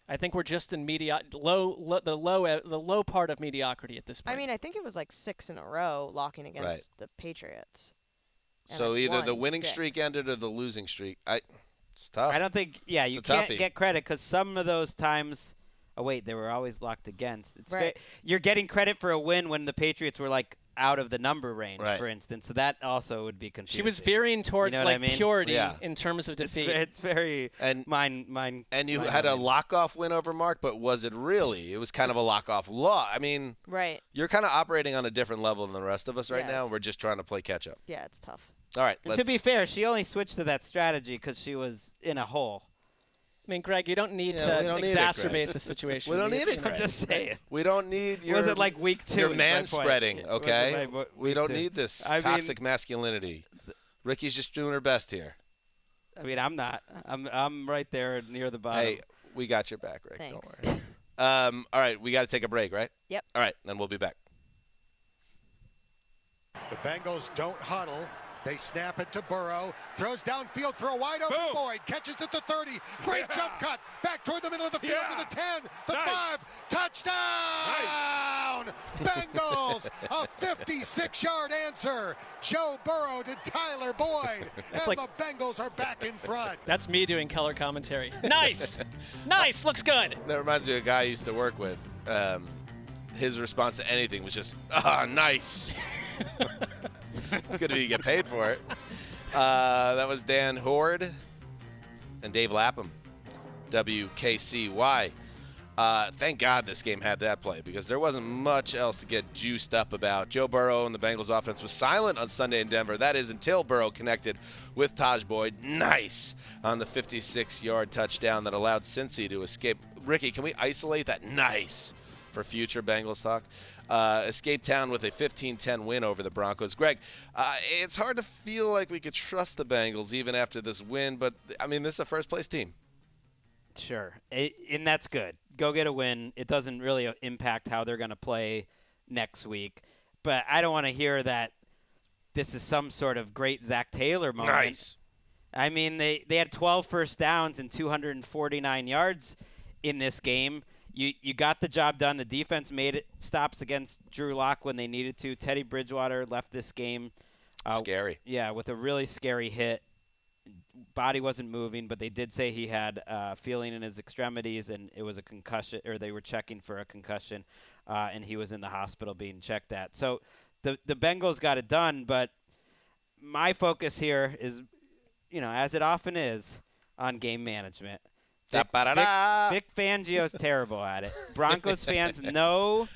I think we're just in the low part of mediocrity at this point. I mean, I think it was like 6 in a row locking against the Patriots. So either the winning streak ended or the losing streak. It's tough. I don't think. Yeah, you can't get credit because some of those times Oh, wait, they were always locked against. It's Right. you're getting credit for a win when the Patriots were, like, out of the number range, Right. for instance. So that also would be confusing. She was veering towards know what I mean? purity Yeah. in terms of defeat. It's very And you had a lock-off win over Mark, but was it really? It was kind of a lock-off law. I mean, Right. you're kind of operating on a different level than the rest of us right Yeah, now. it's- We're just trying to play catch-up. Yeah, it's tough. All right. And to be fair, she only switched to that strategy because she was in a hole. I mean, Greg, you don't need Yeah, to we don't need it, exacerbate Greg. the situation. We don't need it, know. Greg. I'm just saying. We don't need your. Was it like week 2? Your is my point. man-spreading, Was it okay? like We week don't 2? need this I mean- toxic masculinity. Ricky's just doing her best here. I mean, I'm not. I'm right there near the bottom. Hey, we got your back, Rick. Thanks. Don't worry. All right, we got to take a break, right? Yep. All right, then we'll be back. The Bengals don't huddle. They snap it to Burrow. Throws downfield for a wide open Boyd. Catches at the 30. Great jump cut. Back toward the middle of the field to the 10. The 5. Touchdown! Bengals! A 56-yard answer. Joe Burrow to Tyler Boyd. And the Bengals are back in front. That's me doing color commentary. Nice. Nice. Looks good. That reminds me of a guy I used to work with. His response to anything was just, nice. It's good if you get paid for it. That was Dan Horde and Dave Lapham, WKCY. Thank God this game had that play because there wasn't much else to get juiced up about. Joe Burrow and the Bengals offense was silent on Sunday in Denver. That is until Burrow connected with Taj Boyd. Nice on the 56-yard touchdown that allowed Cincy to escape. Ricky, can we isolate that nice for future Bengals talk? Escape town with a 15-10 win over the Broncos. Greg, it's hard to feel like we could trust the Bengals even after this win, but, I mean, this is a first-place team. Sure, and that's good. Go get a win. It doesn't really impact how they're going to play next week. But I don't want to hear that this is some sort of great Zach Taylor moment. Nice. I mean, they had 12 first downs and 249 yards in this game. You got the job done. The defense made it stops against Drew Lock when they needed to. Teddy Bridgewater left this game. Scary. Yeah, with a really scary hit. Body wasn't moving, but they did say he had feeling in his extremities, and it was a concussion, or they were checking for a concussion, and he was in the hospital being checked at. So the Bengals got it done, but my focus here is, as it often is, on game management. Vic Fangio's terrible at it. Broncos fans know.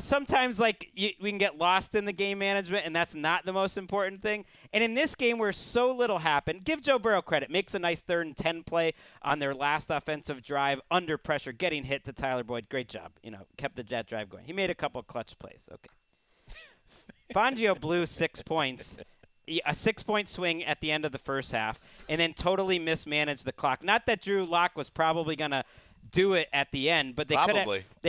Sometimes we can get lost in the game management, and that's not the most important thing. And in this game where so little happened, give Joe Burrow credit. Makes a nice 3rd and 10 play on their last offensive drive under pressure, getting hit to Tyler Boyd. Great job. Kept that drive going. He made a couple clutch plays. Okay. Fangio blew 6 points. A 6-point swing at the end of the first half, and then totally mismanaged the clock. Not that Drew Lock was probably going to do it at the end, but they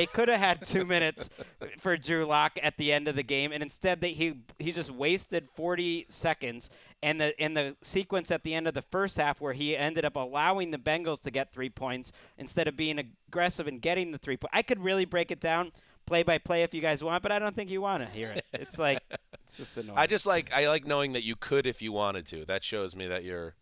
could have had 2 minutes for Drew Lock at the end of the game, and instead he just wasted 40 seconds. And in the sequence at the end of the first half where he ended up allowing the Bengals to get 3 points instead of being aggressive and getting the 3 points. I could really break it down play by play if you guys want, but I don't think you want to hear it. It's just annoying. I like knowing that you could if you wanted to. That shows me that you're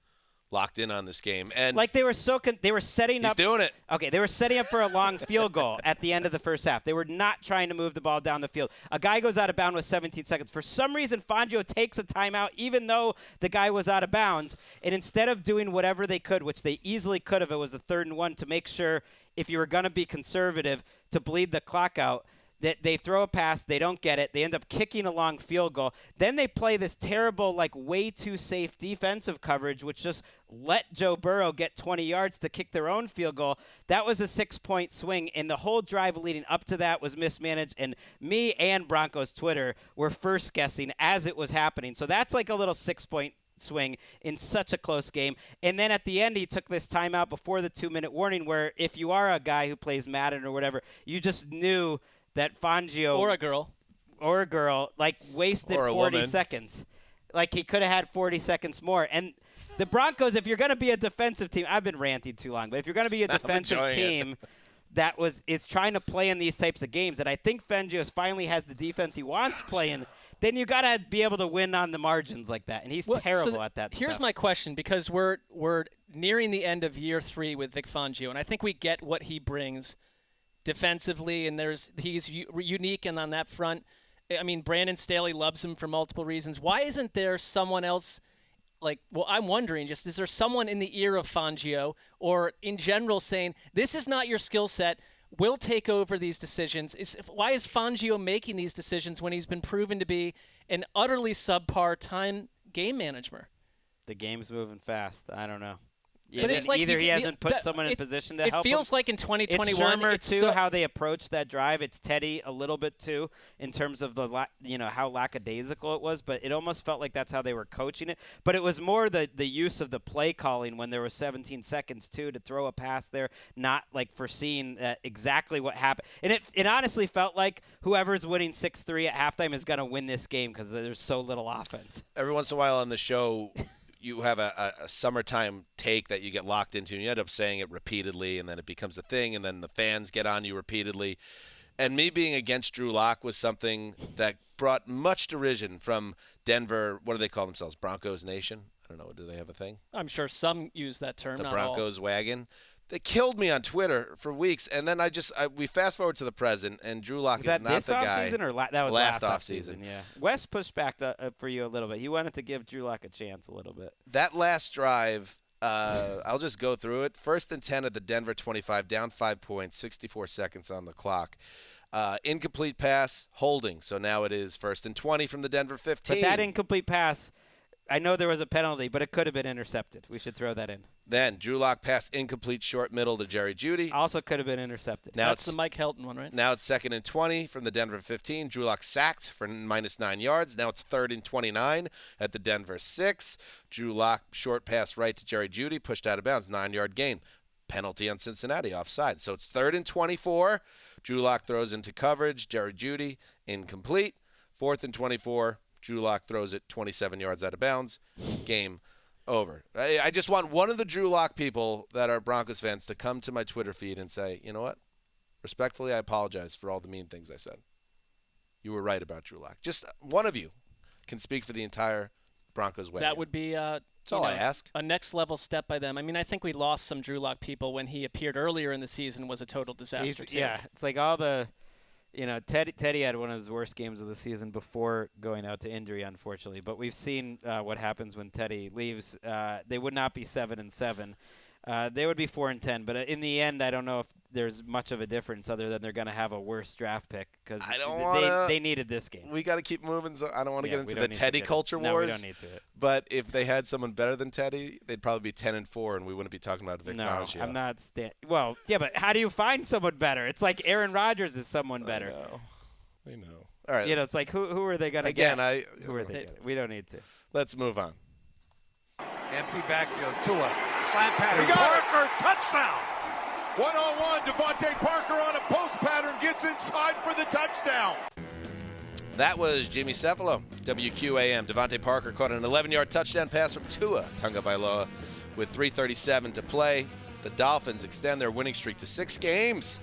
locked in on this game. And they were they were setting up. He's doing it. Okay, they were setting up for a long field goal at the end of the first half. They were not trying to move the ball down the field. A guy goes out of bounds with 17 seconds. For some reason, Fangio takes a timeout even though the guy was out of bounds. And instead of doing whatever they could, which they easily could have, it was a 3rd and 1 to make sure if you were going to be conservative to bleed the clock out, that they throw a pass, they don't get it, they end up kicking a long field goal. Then they play this terrible, way too safe defensive coverage, which just let Joe Burrow get 20 yards to kick their own field goal. That was a 6-point swing, and the whole drive leading up to that was mismanaged, and me and Broncos Twitter were first guessing as it was happening. So that's like a little 6-point swing in such a close game. And then at the end, he took this timeout before the 2-minute warning where if you are a guy who plays Madden or whatever, you just knew that Fangio or a girl wasted or 40 seconds. He could have had 40 seconds more. And the Broncos, if you're going to be a defensive team, I've been ranting too long, but if you're going to be a defensive team is trying to play in these types of games, and I think Fangio finally has the defense he wants playing, then you got to be able to win on the margins like that. And he's terrible at that Here's stuff. my question, because we're nearing the end of year 3 with Vic Fangio, and I think we get what he brings defensively, and he's unique and on that front. I mean, Brandon Staley loves him for multiple reasons. Why isn't there someone else? I'm wondering, just is there someone in the ear of Fangio or in general saying, this is not your skill set, we'll take over these decisions? Why is Fangio making these decisions when he's been proven to be an utterly subpar game manager? The game's moving fast. I don't know. But it's like either he hasn't put someone in position to help him. It feels like in 2021. It's Shermer, too, how they approached that drive. It's Teddy a little bit, too, in terms of how lackadaisical it was. But it almost felt like that's how they were coaching it. But it was more the use of the play calling when there was 17 seconds, too, to throw a pass there, not foreseeing exactly what happened. And it honestly felt like whoever's winning 6-3 at halftime is going to win this game because there's so little offense. Every once in a while on the show, you have a summertime take that you get locked into, and you end up saying it repeatedly, and then it becomes a thing, and then the fans get on you repeatedly. And me being against Drew Lock was something that brought much derision from Denver. What do they call themselves? Broncos Nation? I don't know. Do they have a thing? I'm sure some use that term. The not Broncos all. wagon. They killed me on Twitter for weeks, and then we fast forward to the present, and Drew Lock is not the guy. Is that this offseason or that was last offseason? Yeah. Wes pushed back for you a little bit. He wanted to give Drew Lock a chance a little bit. That last drive, I'll just go through it. 1st and 10 at the Denver 25, down 5 points, 64 seconds on the clock. Incomplete pass, holding. So now it is 1st and 20 from the Denver 15. But that incomplete pass, I know there was a penalty, but it could have been intercepted. We should throw that in. Then Drew Lock pass incomplete short middle to Jerry Jeudy. Also could have been intercepted. Now That's the Mike Helton one, right? Now it's 2nd and 20 from the Denver 15. Drew Lock sacked for -9 yards. Now it's 3rd and 29 at the Denver 6. Drew Lock short pass right to Jerry Jeudy, pushed out of bounds, 9-yard gain. Penalty on Cincinnati, offside. So it's 3rd and 24. Drew Lock throws into coverage. Jerry Jeudy incomplete. 4th and 24. Drew Lock throws it 27 yards out of bounds. Game over. I just want one of the Drew Lock people that are Broncos fans to come to my Twitter feed and say, you know what? Respectfully, I apologize for all the mean things I said. You were right about Drew Lock. Just one of you can speak for the entire Broncos way. That would be that's all I ask. A next level step by them. I mean, I think we lost some Drew Lock people when he appeared earlier in the season was a total disaster too. Yeah, it's like all the Teddy had one of his worst games of the season before going out to injury, unfortunately. But we've seen what happens when Teddy leaves. They would not be 7-7. They would be 4-10. But in the end, I don't know if there's much of a difference other than they're going to have a worse draft pick because they needed this game. We got to keep moving. So I don't want to get into the Teddy culture wars. No, we don't need to. But if they had someone better than Teddy, they'd probably be 10-4, and we wouldn't be talking about Vic Fangio. No, I'm not. Well, yeah, but how do you find someone better? It's like Aaron Rodgers is someone better. I know. All right. It's like who are they going to get? Who are they? We don't need to. Let's move on. Empty backfield. Tua. Slant pattern. Parker. Touchdown. 1-on-1. Devontae Parker on a post pattern. Gets inside for the touchdown. That was Jimmy Cephalo, WQAM. Devontae Parker caught an 11-yard touchdown pass from Tua Tagovailoa with 3:37 to play. The Dolphins extend their winning streak to 6 games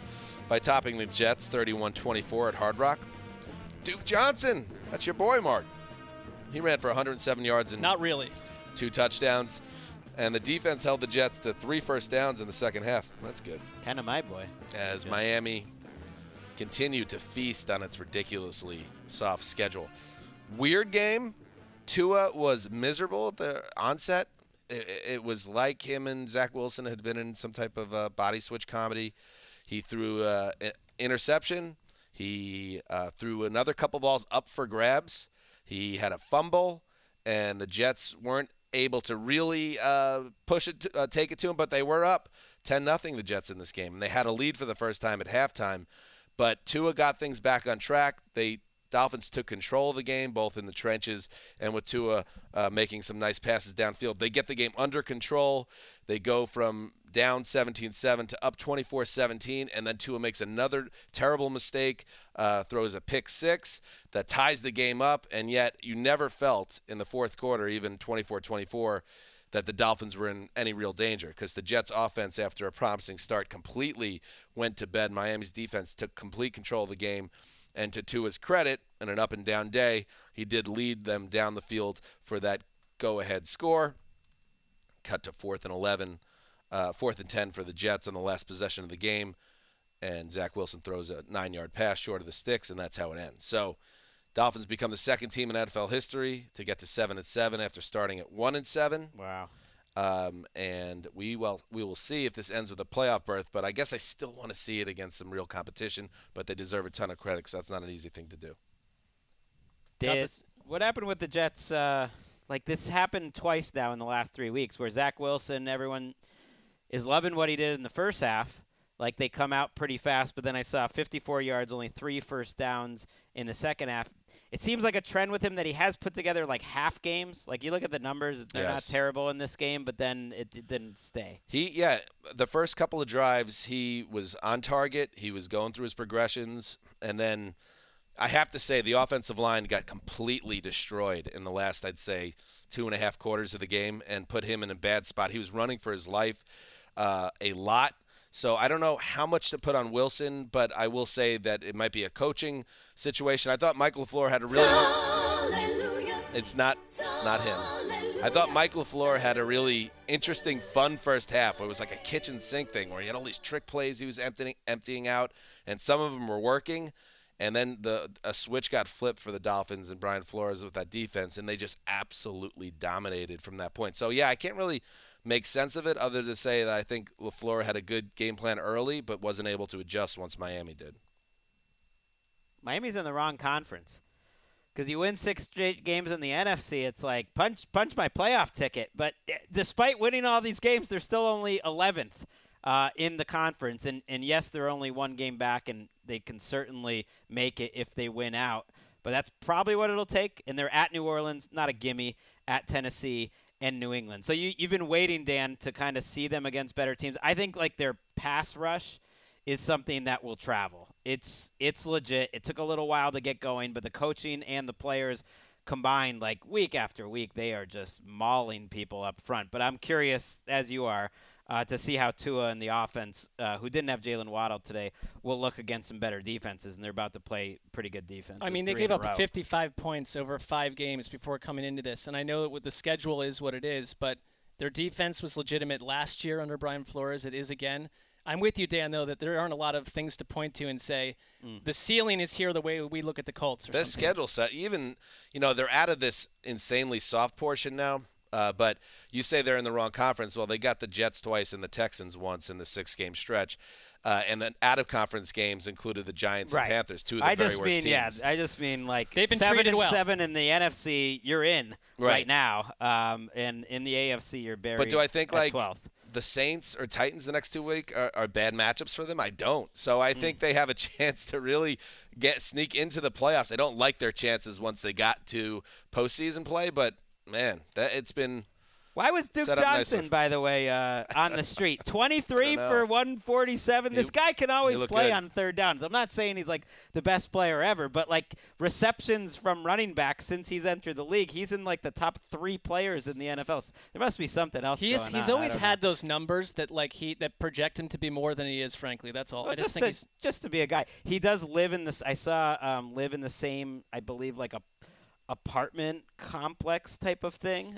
by topping the Jets 31-24 at Hard Rock. Duke Johnson, that's your boy, Mark. He ran for 107 yards and not really 2 touchdowns. And the defense held the Jets to 3 first downs in the second half. That's good. Kind of my boy. As Miami continued to feast on its ridiculously soft schedule. Weird game. Tua was miserable at the onset. It was like him and Zach Wilson had been in some type of body switch comedy. He threw an interception. He threw another couple balls up for grabs. He had a fumble, and the Jets weren't able to really push it, take it to him, but they were up 10-0, the Jets, in this game. And they had a lead for the first time at halftime. But Tua got things back on track. Dolphins took control of the game, both in the trenches and with Tua making some nice passes downfield. They get the game under control. They go from down 17-7 to up 24-17, and then Tua makes another terrible mistake, throws a pick 6 that ties the game up, and yet you never felt in the fourth quarter, even 24-24, that the Dolphins were in any real danger because the Jets' offense, after a promising start, completely went to bed. Miami's defense took complete control of the game. And to Tua's credit, in an up-and-down day, he did lead them down the field for that go-ahead score. Cut to 4th and 10 for the Jets on the last possession of the game. and Zach Wilson throws a 9-yard pass short of the sticks, and that's how it ends. So Dolphins become the second team in NFL history to get to 7-7 after starting at 1-7. Wow. And we will see if this ends with a playoff berth, but I guess I still want to see it against some real competition, but they deserve a ton of credit because that's not an easy thing to do. What happened with the Jets? This happened twice now in the last 3 weeks where Zach Wilson, everyone is loving what he did in the first half. Like, they come out pretty fast, but then I saw 54 yards, only 3 first downs in the second half. It seems like a trend with him that he has put together, like, half games. Like, you look at the numbers, they're not terrible in this game, but then it didn't stay. The first couple of drives, he was on target. He was going through his progressions. And then I have to say the offensive line got completely destroyed in the last, I'd say, 2.5 quarters of the game and put him in a bad spot. He was running for his life a lot. So I don't know how much to put on Wilson, but I will say that it might be a coaching situation. I thought Mike LaFleur had a really – It's not him. I thought Mike LaFleur had a really interesting, fun first half where it was like a kitchen sink thing where he had all these trick plays he was emptying out, and some of them were working. And then a switch got flipped for the Dolphins and Brian Flores with that defense, and they just absolutely dominated from that point. So, I can't really make sense of it other than to say that I think LaFleur had a good game plan early but wasn't able to adjust once Miami did. Miami's in the wrong conference because you win 6 straight games in the NFC. It's like punch my playoff ticket. But despite winning all these games, they're still only 11th. In the conference, and yes, they're only 1 game back, and they can certainly make it if they win out. But that's probably what it'll take, and they're at New Orleans, not a gimme, at Tennessee and New England. So you've been waiting, Dan, to kind of see them against better teams. I think like their pass rush is something that will travel. It's legit. It took a little while to get going, but the coaching and the players combined, like week after week, they are just mauling people up front. But I'm curious, as you are, to see how Tua and the offense, who didn't have Jalen Waddle today, will look against some better defenses, and they're about to play pretty good defense. I mean, they gave up 55 points over 5 games before coming into this, and I know that the schedule is what it is, but their defense was legitimate last year under Brian Flores. It is again. I'm with you, Dan, though, that there aren't a lot of things to point to and say the ceiling is here the way we look at the Colts. Or the schedule set, even, they're out of this insanely soft portion now. But you say they're in the wrong conference. Well, they got the Jets twice and the Texans once in the 6-game stretch. And then out-of-conference games incled the Giants and Panthers, 2 of the very worst teams. Yeah, I just mean, like, they've been treated well. 7-7 in the NFC, you're in right now. And in the AFC, you're buried. But do I think, like, 12th. The Saints or Titans the next 2 weeks are bad matchups for them? I don't. So I think they have a chance to really sneak into the playoffs. I don't like their chances once they got to postseason play, but – man, it's been. Why was Duke Johnson, by the way, on the street? 23 for 147. This guy can always play on third downs. I'm not saying he's like the best player ever, but like receptions from running back since he's entered the league, he's in like the top 3 players in the NFL. There must be something else going on. He's always had those numbers that that project him to be more than he is. Frankly, that's all. Well, I just think just to be a guy. He does live in this. I saw live in the same, I believe, like a apartment complex type of thing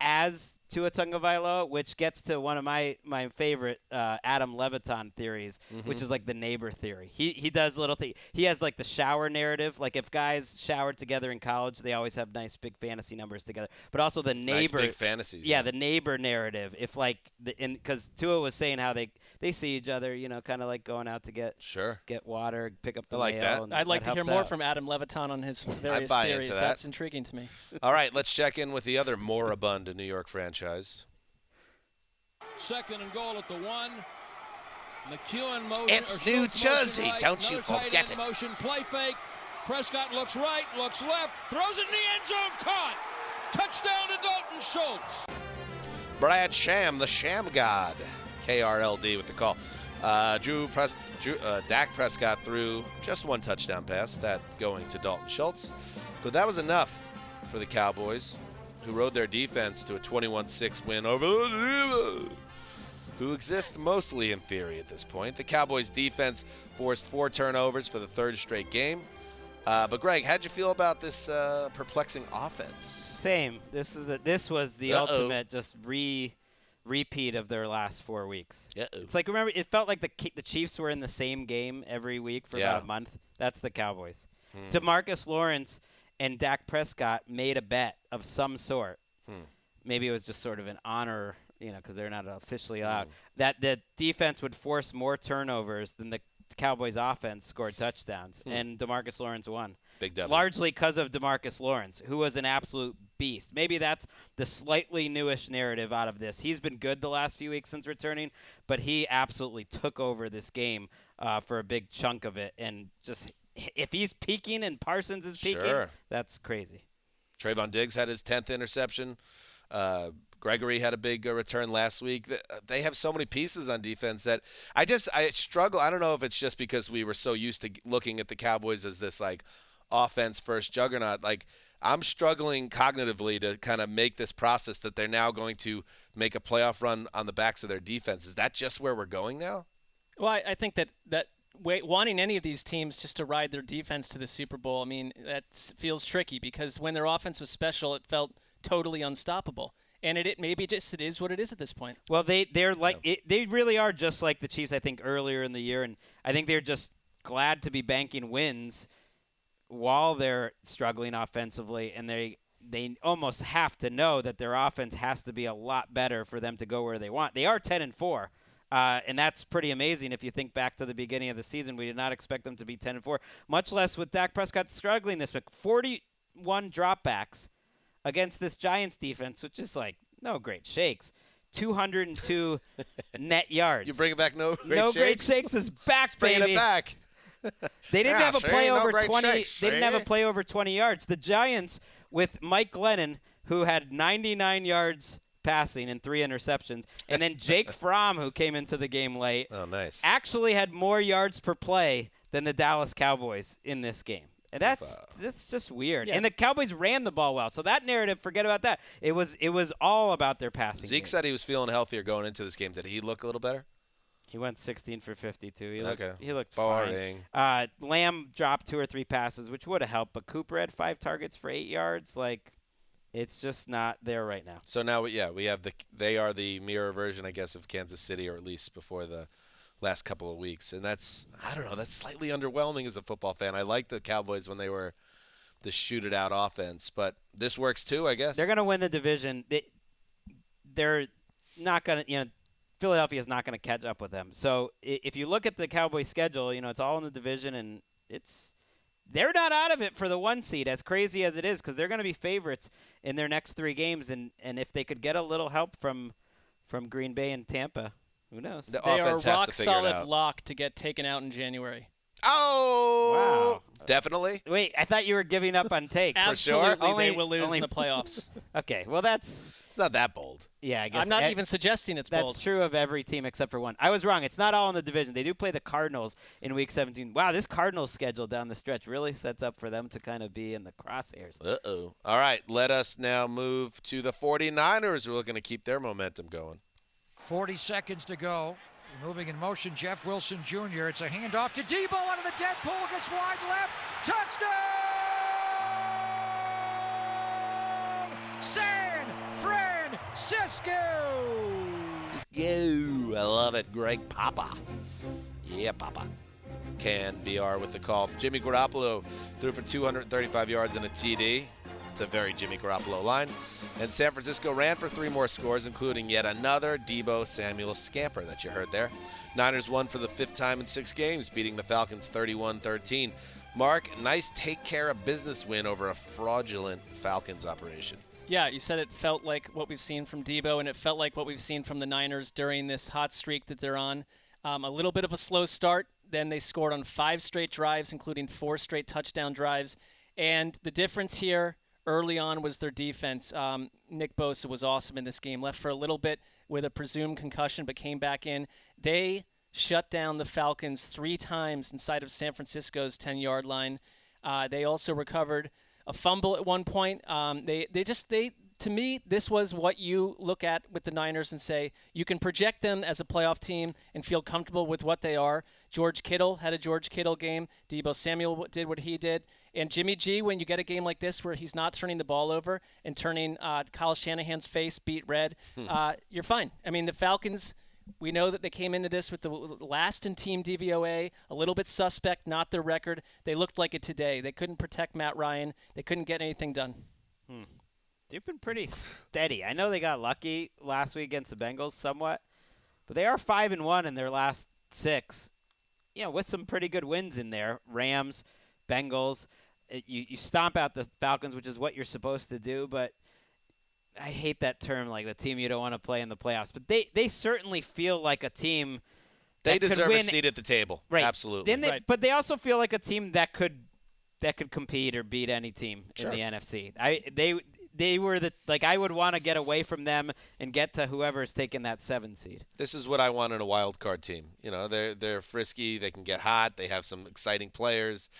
as Tua Tagovailoa, which gets to one of my favorite Adam Levitan theories, which is like the neighbor theory. He does little things. He has like the shower narrative. Like if guys showered together in college, they always have nice big fantasy numbers together. But also the neighbor. Nice big fantasies. Yeah, the neighbor narrative. If like because Tua was saying how they see each other, kind of like going out to get water, pick up the mail. That. I'd like to hear more from Adam Levitan on his various theories. That's intriguing to me. All right, let's check in with the other moribund New York franchise. 2nd and goal at the 1. McEwen motion. It's New Jersey, don't you forget it. Motion, play fake. Prescott looks right, looks left, throws it in the end zone, caught. Touchdown to Dalton Schultz. Brad Sham, the Sham God. KRLD with the call. Dak Prescott threw just 1 touchdown pass, that going to Dalton Schultz. But that was enough for the Cowboys, who rode their defense to a 21-6 win over the who exist mostly in theory at this point. The Cowboys' defense forced 4 turnovers for the 3rd straight game. But, Greg, how'd you feel about this perplexing offense? Same. This was the ultimate just repeat of their last 4 weeks. Uh-oh. It's like, remember, it felt like the Chiefs were in the same game every week for about a month. That's the Cowboys. DeMarcus Lawrence and Dak Prescott made a bet of some sort. Maybe it was just sort of an honor, because they're not officially allowed, that the defense would force more turnovers than the Cowboys offense scored touchdowns, and DeMarcus Lawrence won. Big W. Largely because of DeMarcus Lawrence, who was an absolute beast. Maybe that's the slightly newish narrative out of this. He's been good the last few weeks since returning, but he absolutely took over this game for a big chunk of it. And just if he's peaking and Parsons is peaking, that's crazy. Trayvon Diggs had his 10th interception. Gregory had a big return last week. They have so many pieces on defense that I struggle. I don't know if it's just because we were so used to looking at the Cowboys as this like offense first juggernaut. Like I'm struggling cognitively to kind of make this process that they're now going to make a playoff run on the backs of their defense. Is that just where we're going now? Well, I think that wanting any of these teams just to ride their defense to the Super Bowl, I mean, that feels tricky because when their offense was special, it felt totally unstoppable. And it is what it is at this point. Well, they're like they really are just like the Chiefs, I think, earlier in the year, and I think they're just glad to be banking wins while they're struggling offensively, and they almost have to know that their offense has to be a lot better for them to go where they want. They are 10-4, and that's pretty amazing if you think back to the beginning of the season. We did not expect them to be 10-4, much less with Dak Prescott struggling this week. 41 dropbacks against this Giants defense, which is like no great shakes. 202 net yards. You bring it back, no great shakes? No great shakes is back, baby. Bring it back. They didn't have a play over 20. Shakes, they didn't have a play over 20 yards. The Giants with Mike Glennon, who had 99 yards passing and 3 interceptions, and then Jake Fromm, who came into the game late. Oh, nice. Actually had more yards per play than the Dallas Cowboys in this game. And that's just weird. Yeah. And the Cowboys ran the ball well. So that narrative, forget about that. It was all about their passing. Zeke said he was feeling healthier going into this game. Did he look a little better? He went 16 for 52. He looked boring. Fine. Lamb dropped 2 or 3 passes, which would have helped. But Cooper had 5 targets for 8 yards. Like, it's just not there right now. So now, we have they are the mirror version, I guess, of Kansas City, or at least before the last couple of weeks. And that's slightly underwhelming as a football fan. I like the Cowboys when they were the shoot-it-out offense. But this works too, I guess. They're going to win the division. They're not going to, Philadelphia is not going to catch up with them. So if you look at the Cowboys' schedule, it's all in the division, and they're not out of it for the 1 seed, as crazy as it is, because they're going to be favorites in their next 3 games. And if they could get a little help from Green Bay and Tampa, who knows? They are rock solid lock to get taken out in January. Oh! Wow. Definitely. Wait, I thought you were giving up on take. Absolutely, for sure. They will lose in the playoffs. Okay, well it's not that bold. Yeah, I guess. I'm not even suggesting it's bold. That's true of every team except for one. I was wrong. It's not all in the division. They do play the Cardinals in Week 17. Wow, this Cardinals schedule down the stretch really sets up for them to kind of be in the crosshairs. Uh-oh. All right, let us now move to the 49ers. We're looking to keep their momentum going. 40 seconds to go. Moving in motion, Jeff Wilson Jr. It's a handoff to Debo out of the dead pool. Gets wide left. Touchdown! San Francisco! I love it. Greg Papa. Yeah, Papa. Can BR with the call. Jimmy Garoppolo threw for 235 yards and a TD. It's a very Jimmy Garoppolo line. And San Francisco ran for 3 more scores, including yet another Debo Samuel scamper that you heard there. Niners won for the 5th time in 6 games, beating the Falcons 31-13. Mark, nice take-care-of-business win over a fraudulent Falcons operation. Yeah, you said it felt like what we've seen from Debo, and it felt like what we've seen from the Niners during this hot streak that they're on. A little bit of a slow start. Then they scored on 5 straight drives, including 4 straight touchdown drives. And the difference here early on was their defense. Nick Bosa was awesome in this game. Left for a little bit with a presumed concussion, but came back in. They shut down the Falcons 3 times inside of San Francisco's 10-yard line. They also recovered a fumble at one point. They to me, this was what you look at with the Niners and say you can project them as a playoff team and feel comfortable with what they are. George Kittle had a George Kittle game. Deebo Samuel did what he did. And Jimmy G, when you get a game like this where he's not turning the ball over and turning Kyle Shanahan's face beat red, you're fine. I mean, the Falcons, we know that they came into this with the last in team DVOA, a little bit suspect, not their record. They looked like it today. They couldn't protect Matt Ryan. They couldn't get anything done. They've been pretty steady. I know they got lucky last week against the Bengals somewhat, but they are 5-1 in their last 6. With some pretty good wins in there. Rams, Bengals. You stomp out the Falcons, which is what you're supposed to do, but I hate that term, like the team you don't want to play in the playoffs. But they certainly feel like a team They that could deserve win. a seat at the table. Right. Absolutely. But they also feel like a team that could compete or beat any team Sure. in the NFC. They were I would want to get away from them and get to whoever's taking that 7 seed. This is what I want in a wild card team. They're frisky. They can get hot. They have some exciting players.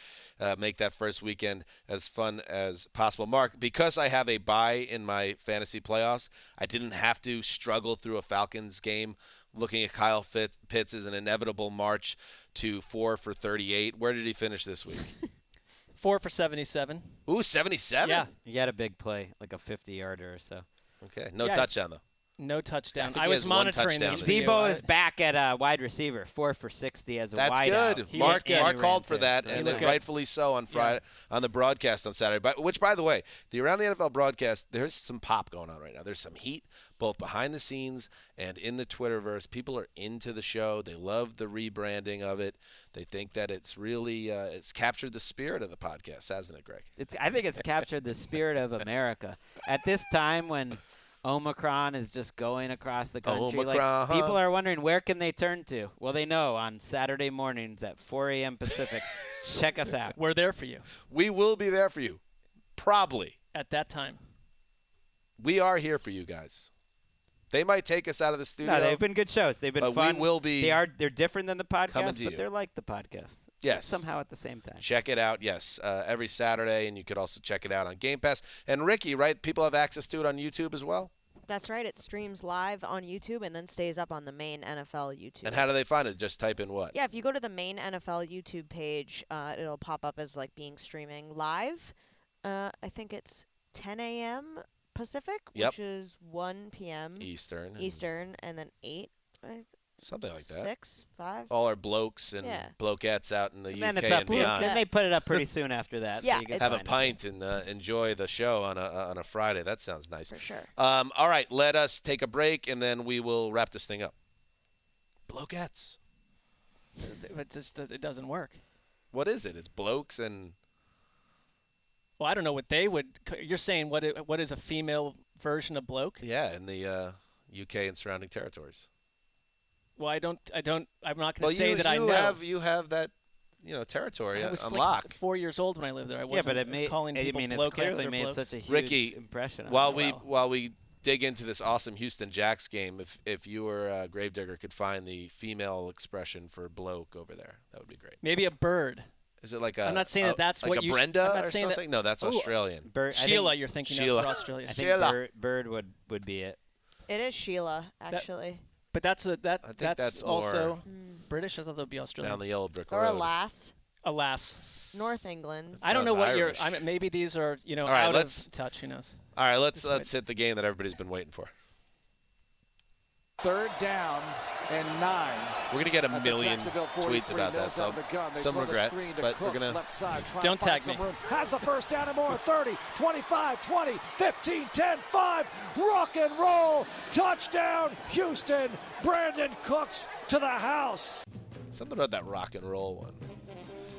Make that first weekend as fun as possible. Mark, because I have a bye in my fantasy playoffs, I didn't have to struggle through a Falcons game looking at Kyle Pitts as an inevitable march to 4 for 38. Where did he finish this week? 4 for 77. Ooh, 77? Yeah. You had a big play, like a 50-yarder or so. Okay. No Yeah. touchdown, though. No touchdown. I think I he was has one monitoring touchdown this. this for year. you. Debo is back at wide receiver, 4 for 60 as a That's wideout. good. He Mark looked good. Mark called for that, He and looked good. rightfully so on Friday on the broadcast on Saturday. Which, by the way, the Around the NFL broadcast, there's some pop going on right now. There's some heat, both behind the scenes and in the Twitterverse. People are into the show. They love the rebranding of it. They think that it's really it's captured the spirit of the podcast, hasn't it, Greg? I think it's captured the spirit of America. At this time when Omicron is just going across the country, Omicron, huh? people are wondering where can they turn to. Well, they know on Saturday mornings at 4 a.m. Pacific. Check us out. We're there for you We will be there for you. Probably. at that time. We are here for you guys. They might take us out of the studio. No, they've been good shows. They've been But fun. we will be They're different than the coming podcast, to but you. they're like the podcast. Yes. Somehow at the same time. Check it out, yes, every Saturday, and you could also check it out on Game Pass. And Ricky, right, people have access to it on YouTube as well? That's right. It streams live on YouTube and then stays up on the main NFL YouTube. And how do they find it? Just type in what? Yeah, if you go to the main NFL YouTube page, it'll pop up as like being streaming live. I think it's 10 a.m. Pacific, Yep. which is 1 p.m. Eastern. and then 8. Right? Something like that. 6, 5. All our blokes and Yeah. blokettes out in the And UK then it's up. and beyond. Then they put it up pretty soon after that. Yeah, so you can Have a find it. pint and enjoy the show on a Friday. That sounds nice. For sure. All right, let us take a break, and then we will wrap this thing up. Blokettes. It doesn't work. What is it? It's blokes and Well, I don't know what they would. You're saying what is a female version of bloke? yeah, in the UK and surrounding territories. Well, I'm not going to Well, say that I know. you have that territory I was on like lock. 4 years old when I lived there. I Yeah, wasn't but it made. calling people it's blokettes clearly or made blokes. such a huge Ricky, impression. On While me. we dig into this awesome Houston Jacks game, if you or Gravedigger could find the female expression for bloke over there, that would be great. Maybe a bird. Is it like a? I'm not saying that that's like what a you sh- Brenda I'm not or saying that- something. No, that's Ooh, Australian. Sheila, you're thinking Sheila. of for Australia. I think Sheila. Bird would be it. It is Sheila, actually. But that's think that's also more British. I thought that would be Australian. Down the old brick or road. a lass. Alas, North England. I don't know Sounds what Irish. maybe these are All right, out let's- of touch. Who knows? All right, let's hit the game that everybody's been waiting for. 3rd down and 9. We're gonna get a At the million Jacksonville tweets 43, about that, Mills so out of the gun. They some throw the regrets, screen to but we're Cooks, gonna. left side, trying Don't to find tag me. some room. Has the first down and more. 30, 25, 20, 15, 10, 5. Rock and roll. Touchdown, Houston. Brandon Cooks to the house. Something about that rock and roll one.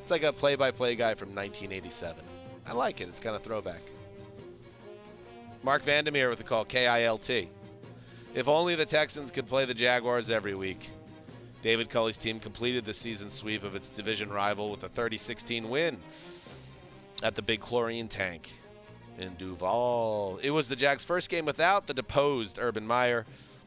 It's like a play-by-play guy from 1987. I like it. It's kind of throwback. Mark Vandermeer with the call, KILT. If only the Texans could play the Jaguars every week. David Culley's team completed the season sweep of its division rival with a 30-16 win at the Big Chlorine Tank in Duval. It was the Jags' first game without the deposed Urban Meyer.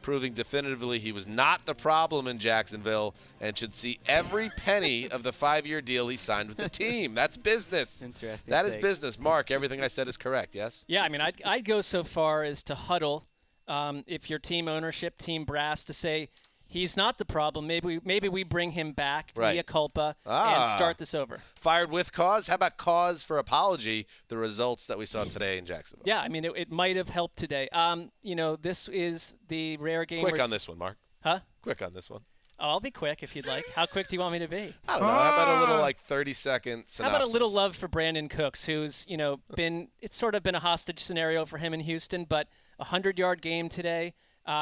proving definitively he was not the problem in Jacksonville and should see every penny of the 5-year deal he signed with the team. That's business. Interesting. That is business. Mark, everything I said is correct, yes? Yeah, I mean, I'd go so far as to huddle if you're team ownership, team brass, to say he's not the problem. Maybe we bring him back, mea culpa, and start this over. Fired with cause? How about cause for apology, the results that we saw today in Jacksonville? Yeah, I mean, it might have helped today. This is the rare game. Quick on this one, Mark. Huh? Quick on this one. Oh, I'll be quick if you'd like. How quick do you want me to be? I don't know. How about a little 30-second synopsis? How about a little love for Brandon Cooks, who's it's sort of been a hostage scenario for him in Houston, but a 100-yard game today.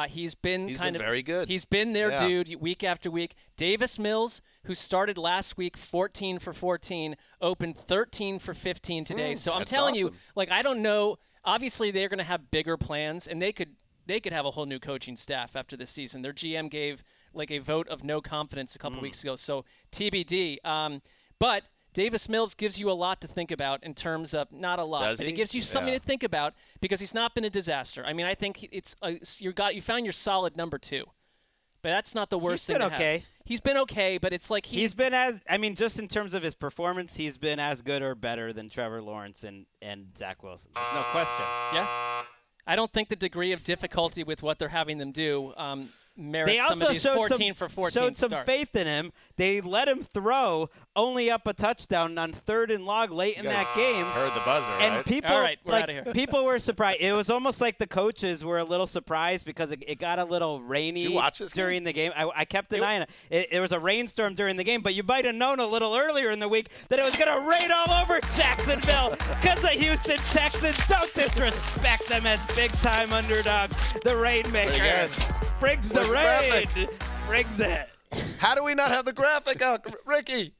He's been very good. He's been their dude week after week. Davis Mills, who started last week 14 for 14, opened 13 for 15 today. So I'm telling you, I don't know. Obviously, they're going to have bigger plans, and they could have a whole new coaching staff after this season. Their GM gave a vote of no confidence a couple weeks ago. So TBD. But Davis Mills gives you a lot to think about in terms of not a lot, Does but he? It gives you something to think about because he's not been a disaster. I mean, I think you found your solid number 2, but that's not the worst thing to have. He's been okay, but it's like he's been just in terms of his performance, he's been as good or better than Trevor Lawrence and Zach Wilson. There's no question. Yeah. I don't think the degree of difficulty with what they're having them do merits they also some of these 14 for 14 showed some starts. faith in him. They let him throw only up a touchdown on 3rd and long late in that game. Heard the buzzer, and right? people, all right, we're out of here. People were surprised. It was almost like the coaches were a little surprised because it got a little rainy Did you watch this during the game. I kept an eye on it. It was a rainstorm during the game, but you might have known a little earlier in the week that it was going to rain all over Jacksonville because the Houston Texans, don't disrespect them as big-time underdogs. The Rainmaker brings the rain. Brings it. How do we not have the graphic out, Ricky?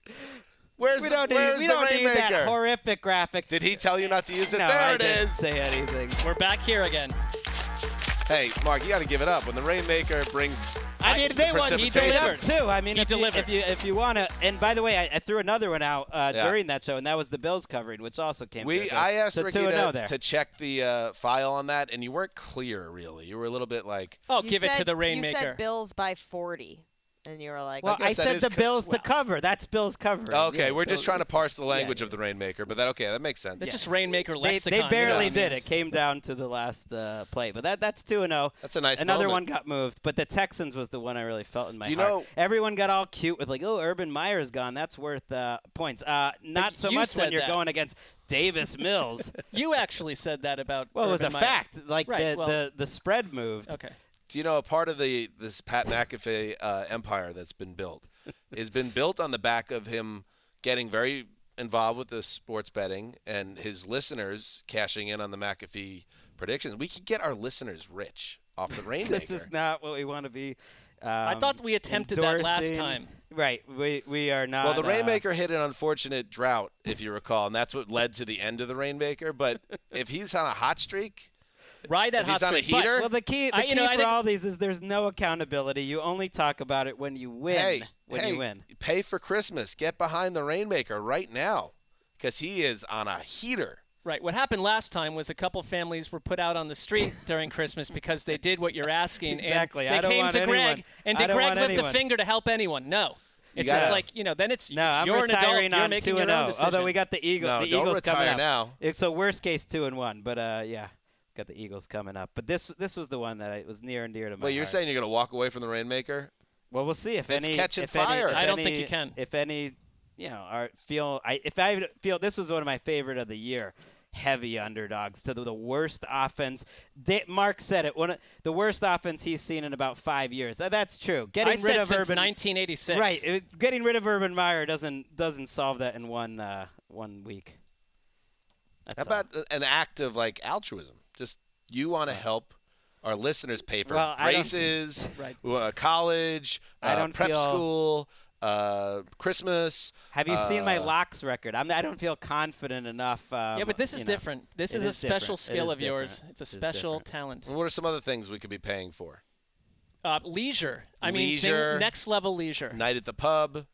Where's We the don't need Rainmaker? that horrific graphic. Did he tell you not to use it? No, there I it didn't is. say anything. We're back here again. Hey, Mark, you got to give it up. When the Rainmaker brings I mean, they won. He delivered too. I mean, if you want to. And by the way, I threw another one out during that show, and that was the Bills covering, which also came. I asked Ricky 2-0 to check the file on that, and you weren't clear, really. You were a little bit like, give it to the Rainmaker. You said Bills by 40. And you were like, well, I said the Bills to cover. That's Bills covering. Okay, we're just trying to parse the language of the Rainmaker, but that makes sense. It's just Rainmaker lexicon. They barely did. It came down to the last play, but that's 2-0. That's a nice Another moment. one got moved, but the Texans was the one I really felt in my heart. Know, everyone got all cute with Urban Meyer's gone. That's worth points. Not so much when you're going against Davis Mills. You actually said that about. Well, it was a Meyer. fact. The spread moved. Okay. Do you know a part of this Pat McAfee empire that's been built has been built on the back of him getting very involved with the sports betting and his listeners cashing in on the McAfee predictions. We could get our listeners rich off the Rainmaker. This is not what we want to be. I thought we attempted that last time. Right. We are not. Well, the Rainmaker hit an unfortunate drought, if you recall, and that's what led to the end of the Rainmaker. But if he's on a hot streak. Ride that hot streak. He's on a heater. Well, the key for all these is there's no accountability. You only talk about it when you win. You win. Pay for Christmas. Get behind the Rainmaker right now because he is on a heater. Right. What happened last time was a couple families were put out on the street during Christmas because they did what you're asking. Exactly. And they came to Greg, and did Greg lift a finger to help anyone? No. It's just then it's I'm you're an adult. retiring You're on making 2-0. your own decision. Although we got the Eagles. No, the don't Eagles retire coming now. So worst case 2-1, but yeah. Got the Eagles coming up, but this was the one that was near and dear to my heart. Well, you're saying you're going to walk away from the Rainmaker? Well, we'll see if it's any catching if fire. Any, I don't think you can. If any, I feel this was one of my favorite of the year. Heavy underdogs to the worst offense. Mark said it. The worst offense he's seen in about 5 years. That's true. I said since 1986. Right. Getting rid of Urban Meyer doesn't solve that in one week. How about an act of altruism? Just you want to help our listeners pay for braces, college, prep school, Christmas. Have you seen my locks record? I don't feel confident enough. Yeah, but this is different. This is a special skill of yours. It's a special different. talent. And what are some other things we could be paying for? Leisure. Leisure. Next level leisure. Night at the pub.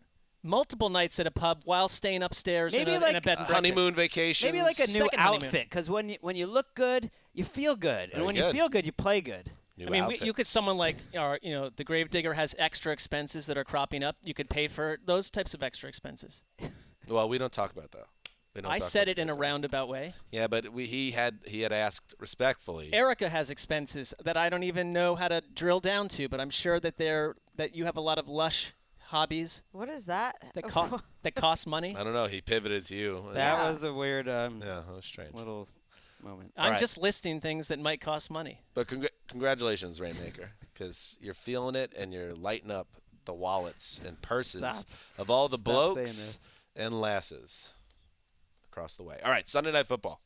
Multiple nights at a pub while staying upstairs in a bed and breakfast. Honeymoon vacation. Maybe like a new outfit, because when you look good, you feel good. And when you feel good, you play good. New I mean, outfits. you could someone like, the Gravedigger has extra expenses that are cropping up. You could pay for those types of extra expenses. Well, we don't talk about that. I said it in a roundabout way. Yeah, but he had asked respectfully. Erica has expenses that I don't even know how to drill down to, but I'm sure that you have a lot of lush hobbies. What is that? That cost money. I don't know. He pivoted to you. That was a weird. Yeah, that was strange. Little moment. I'm just listing things that might cost money. But congratulations, Rainmaker, because you're feeling it and you're lighting up the wallets and purses of all the blokes and lasses across the way. All right, Sunday Night Football.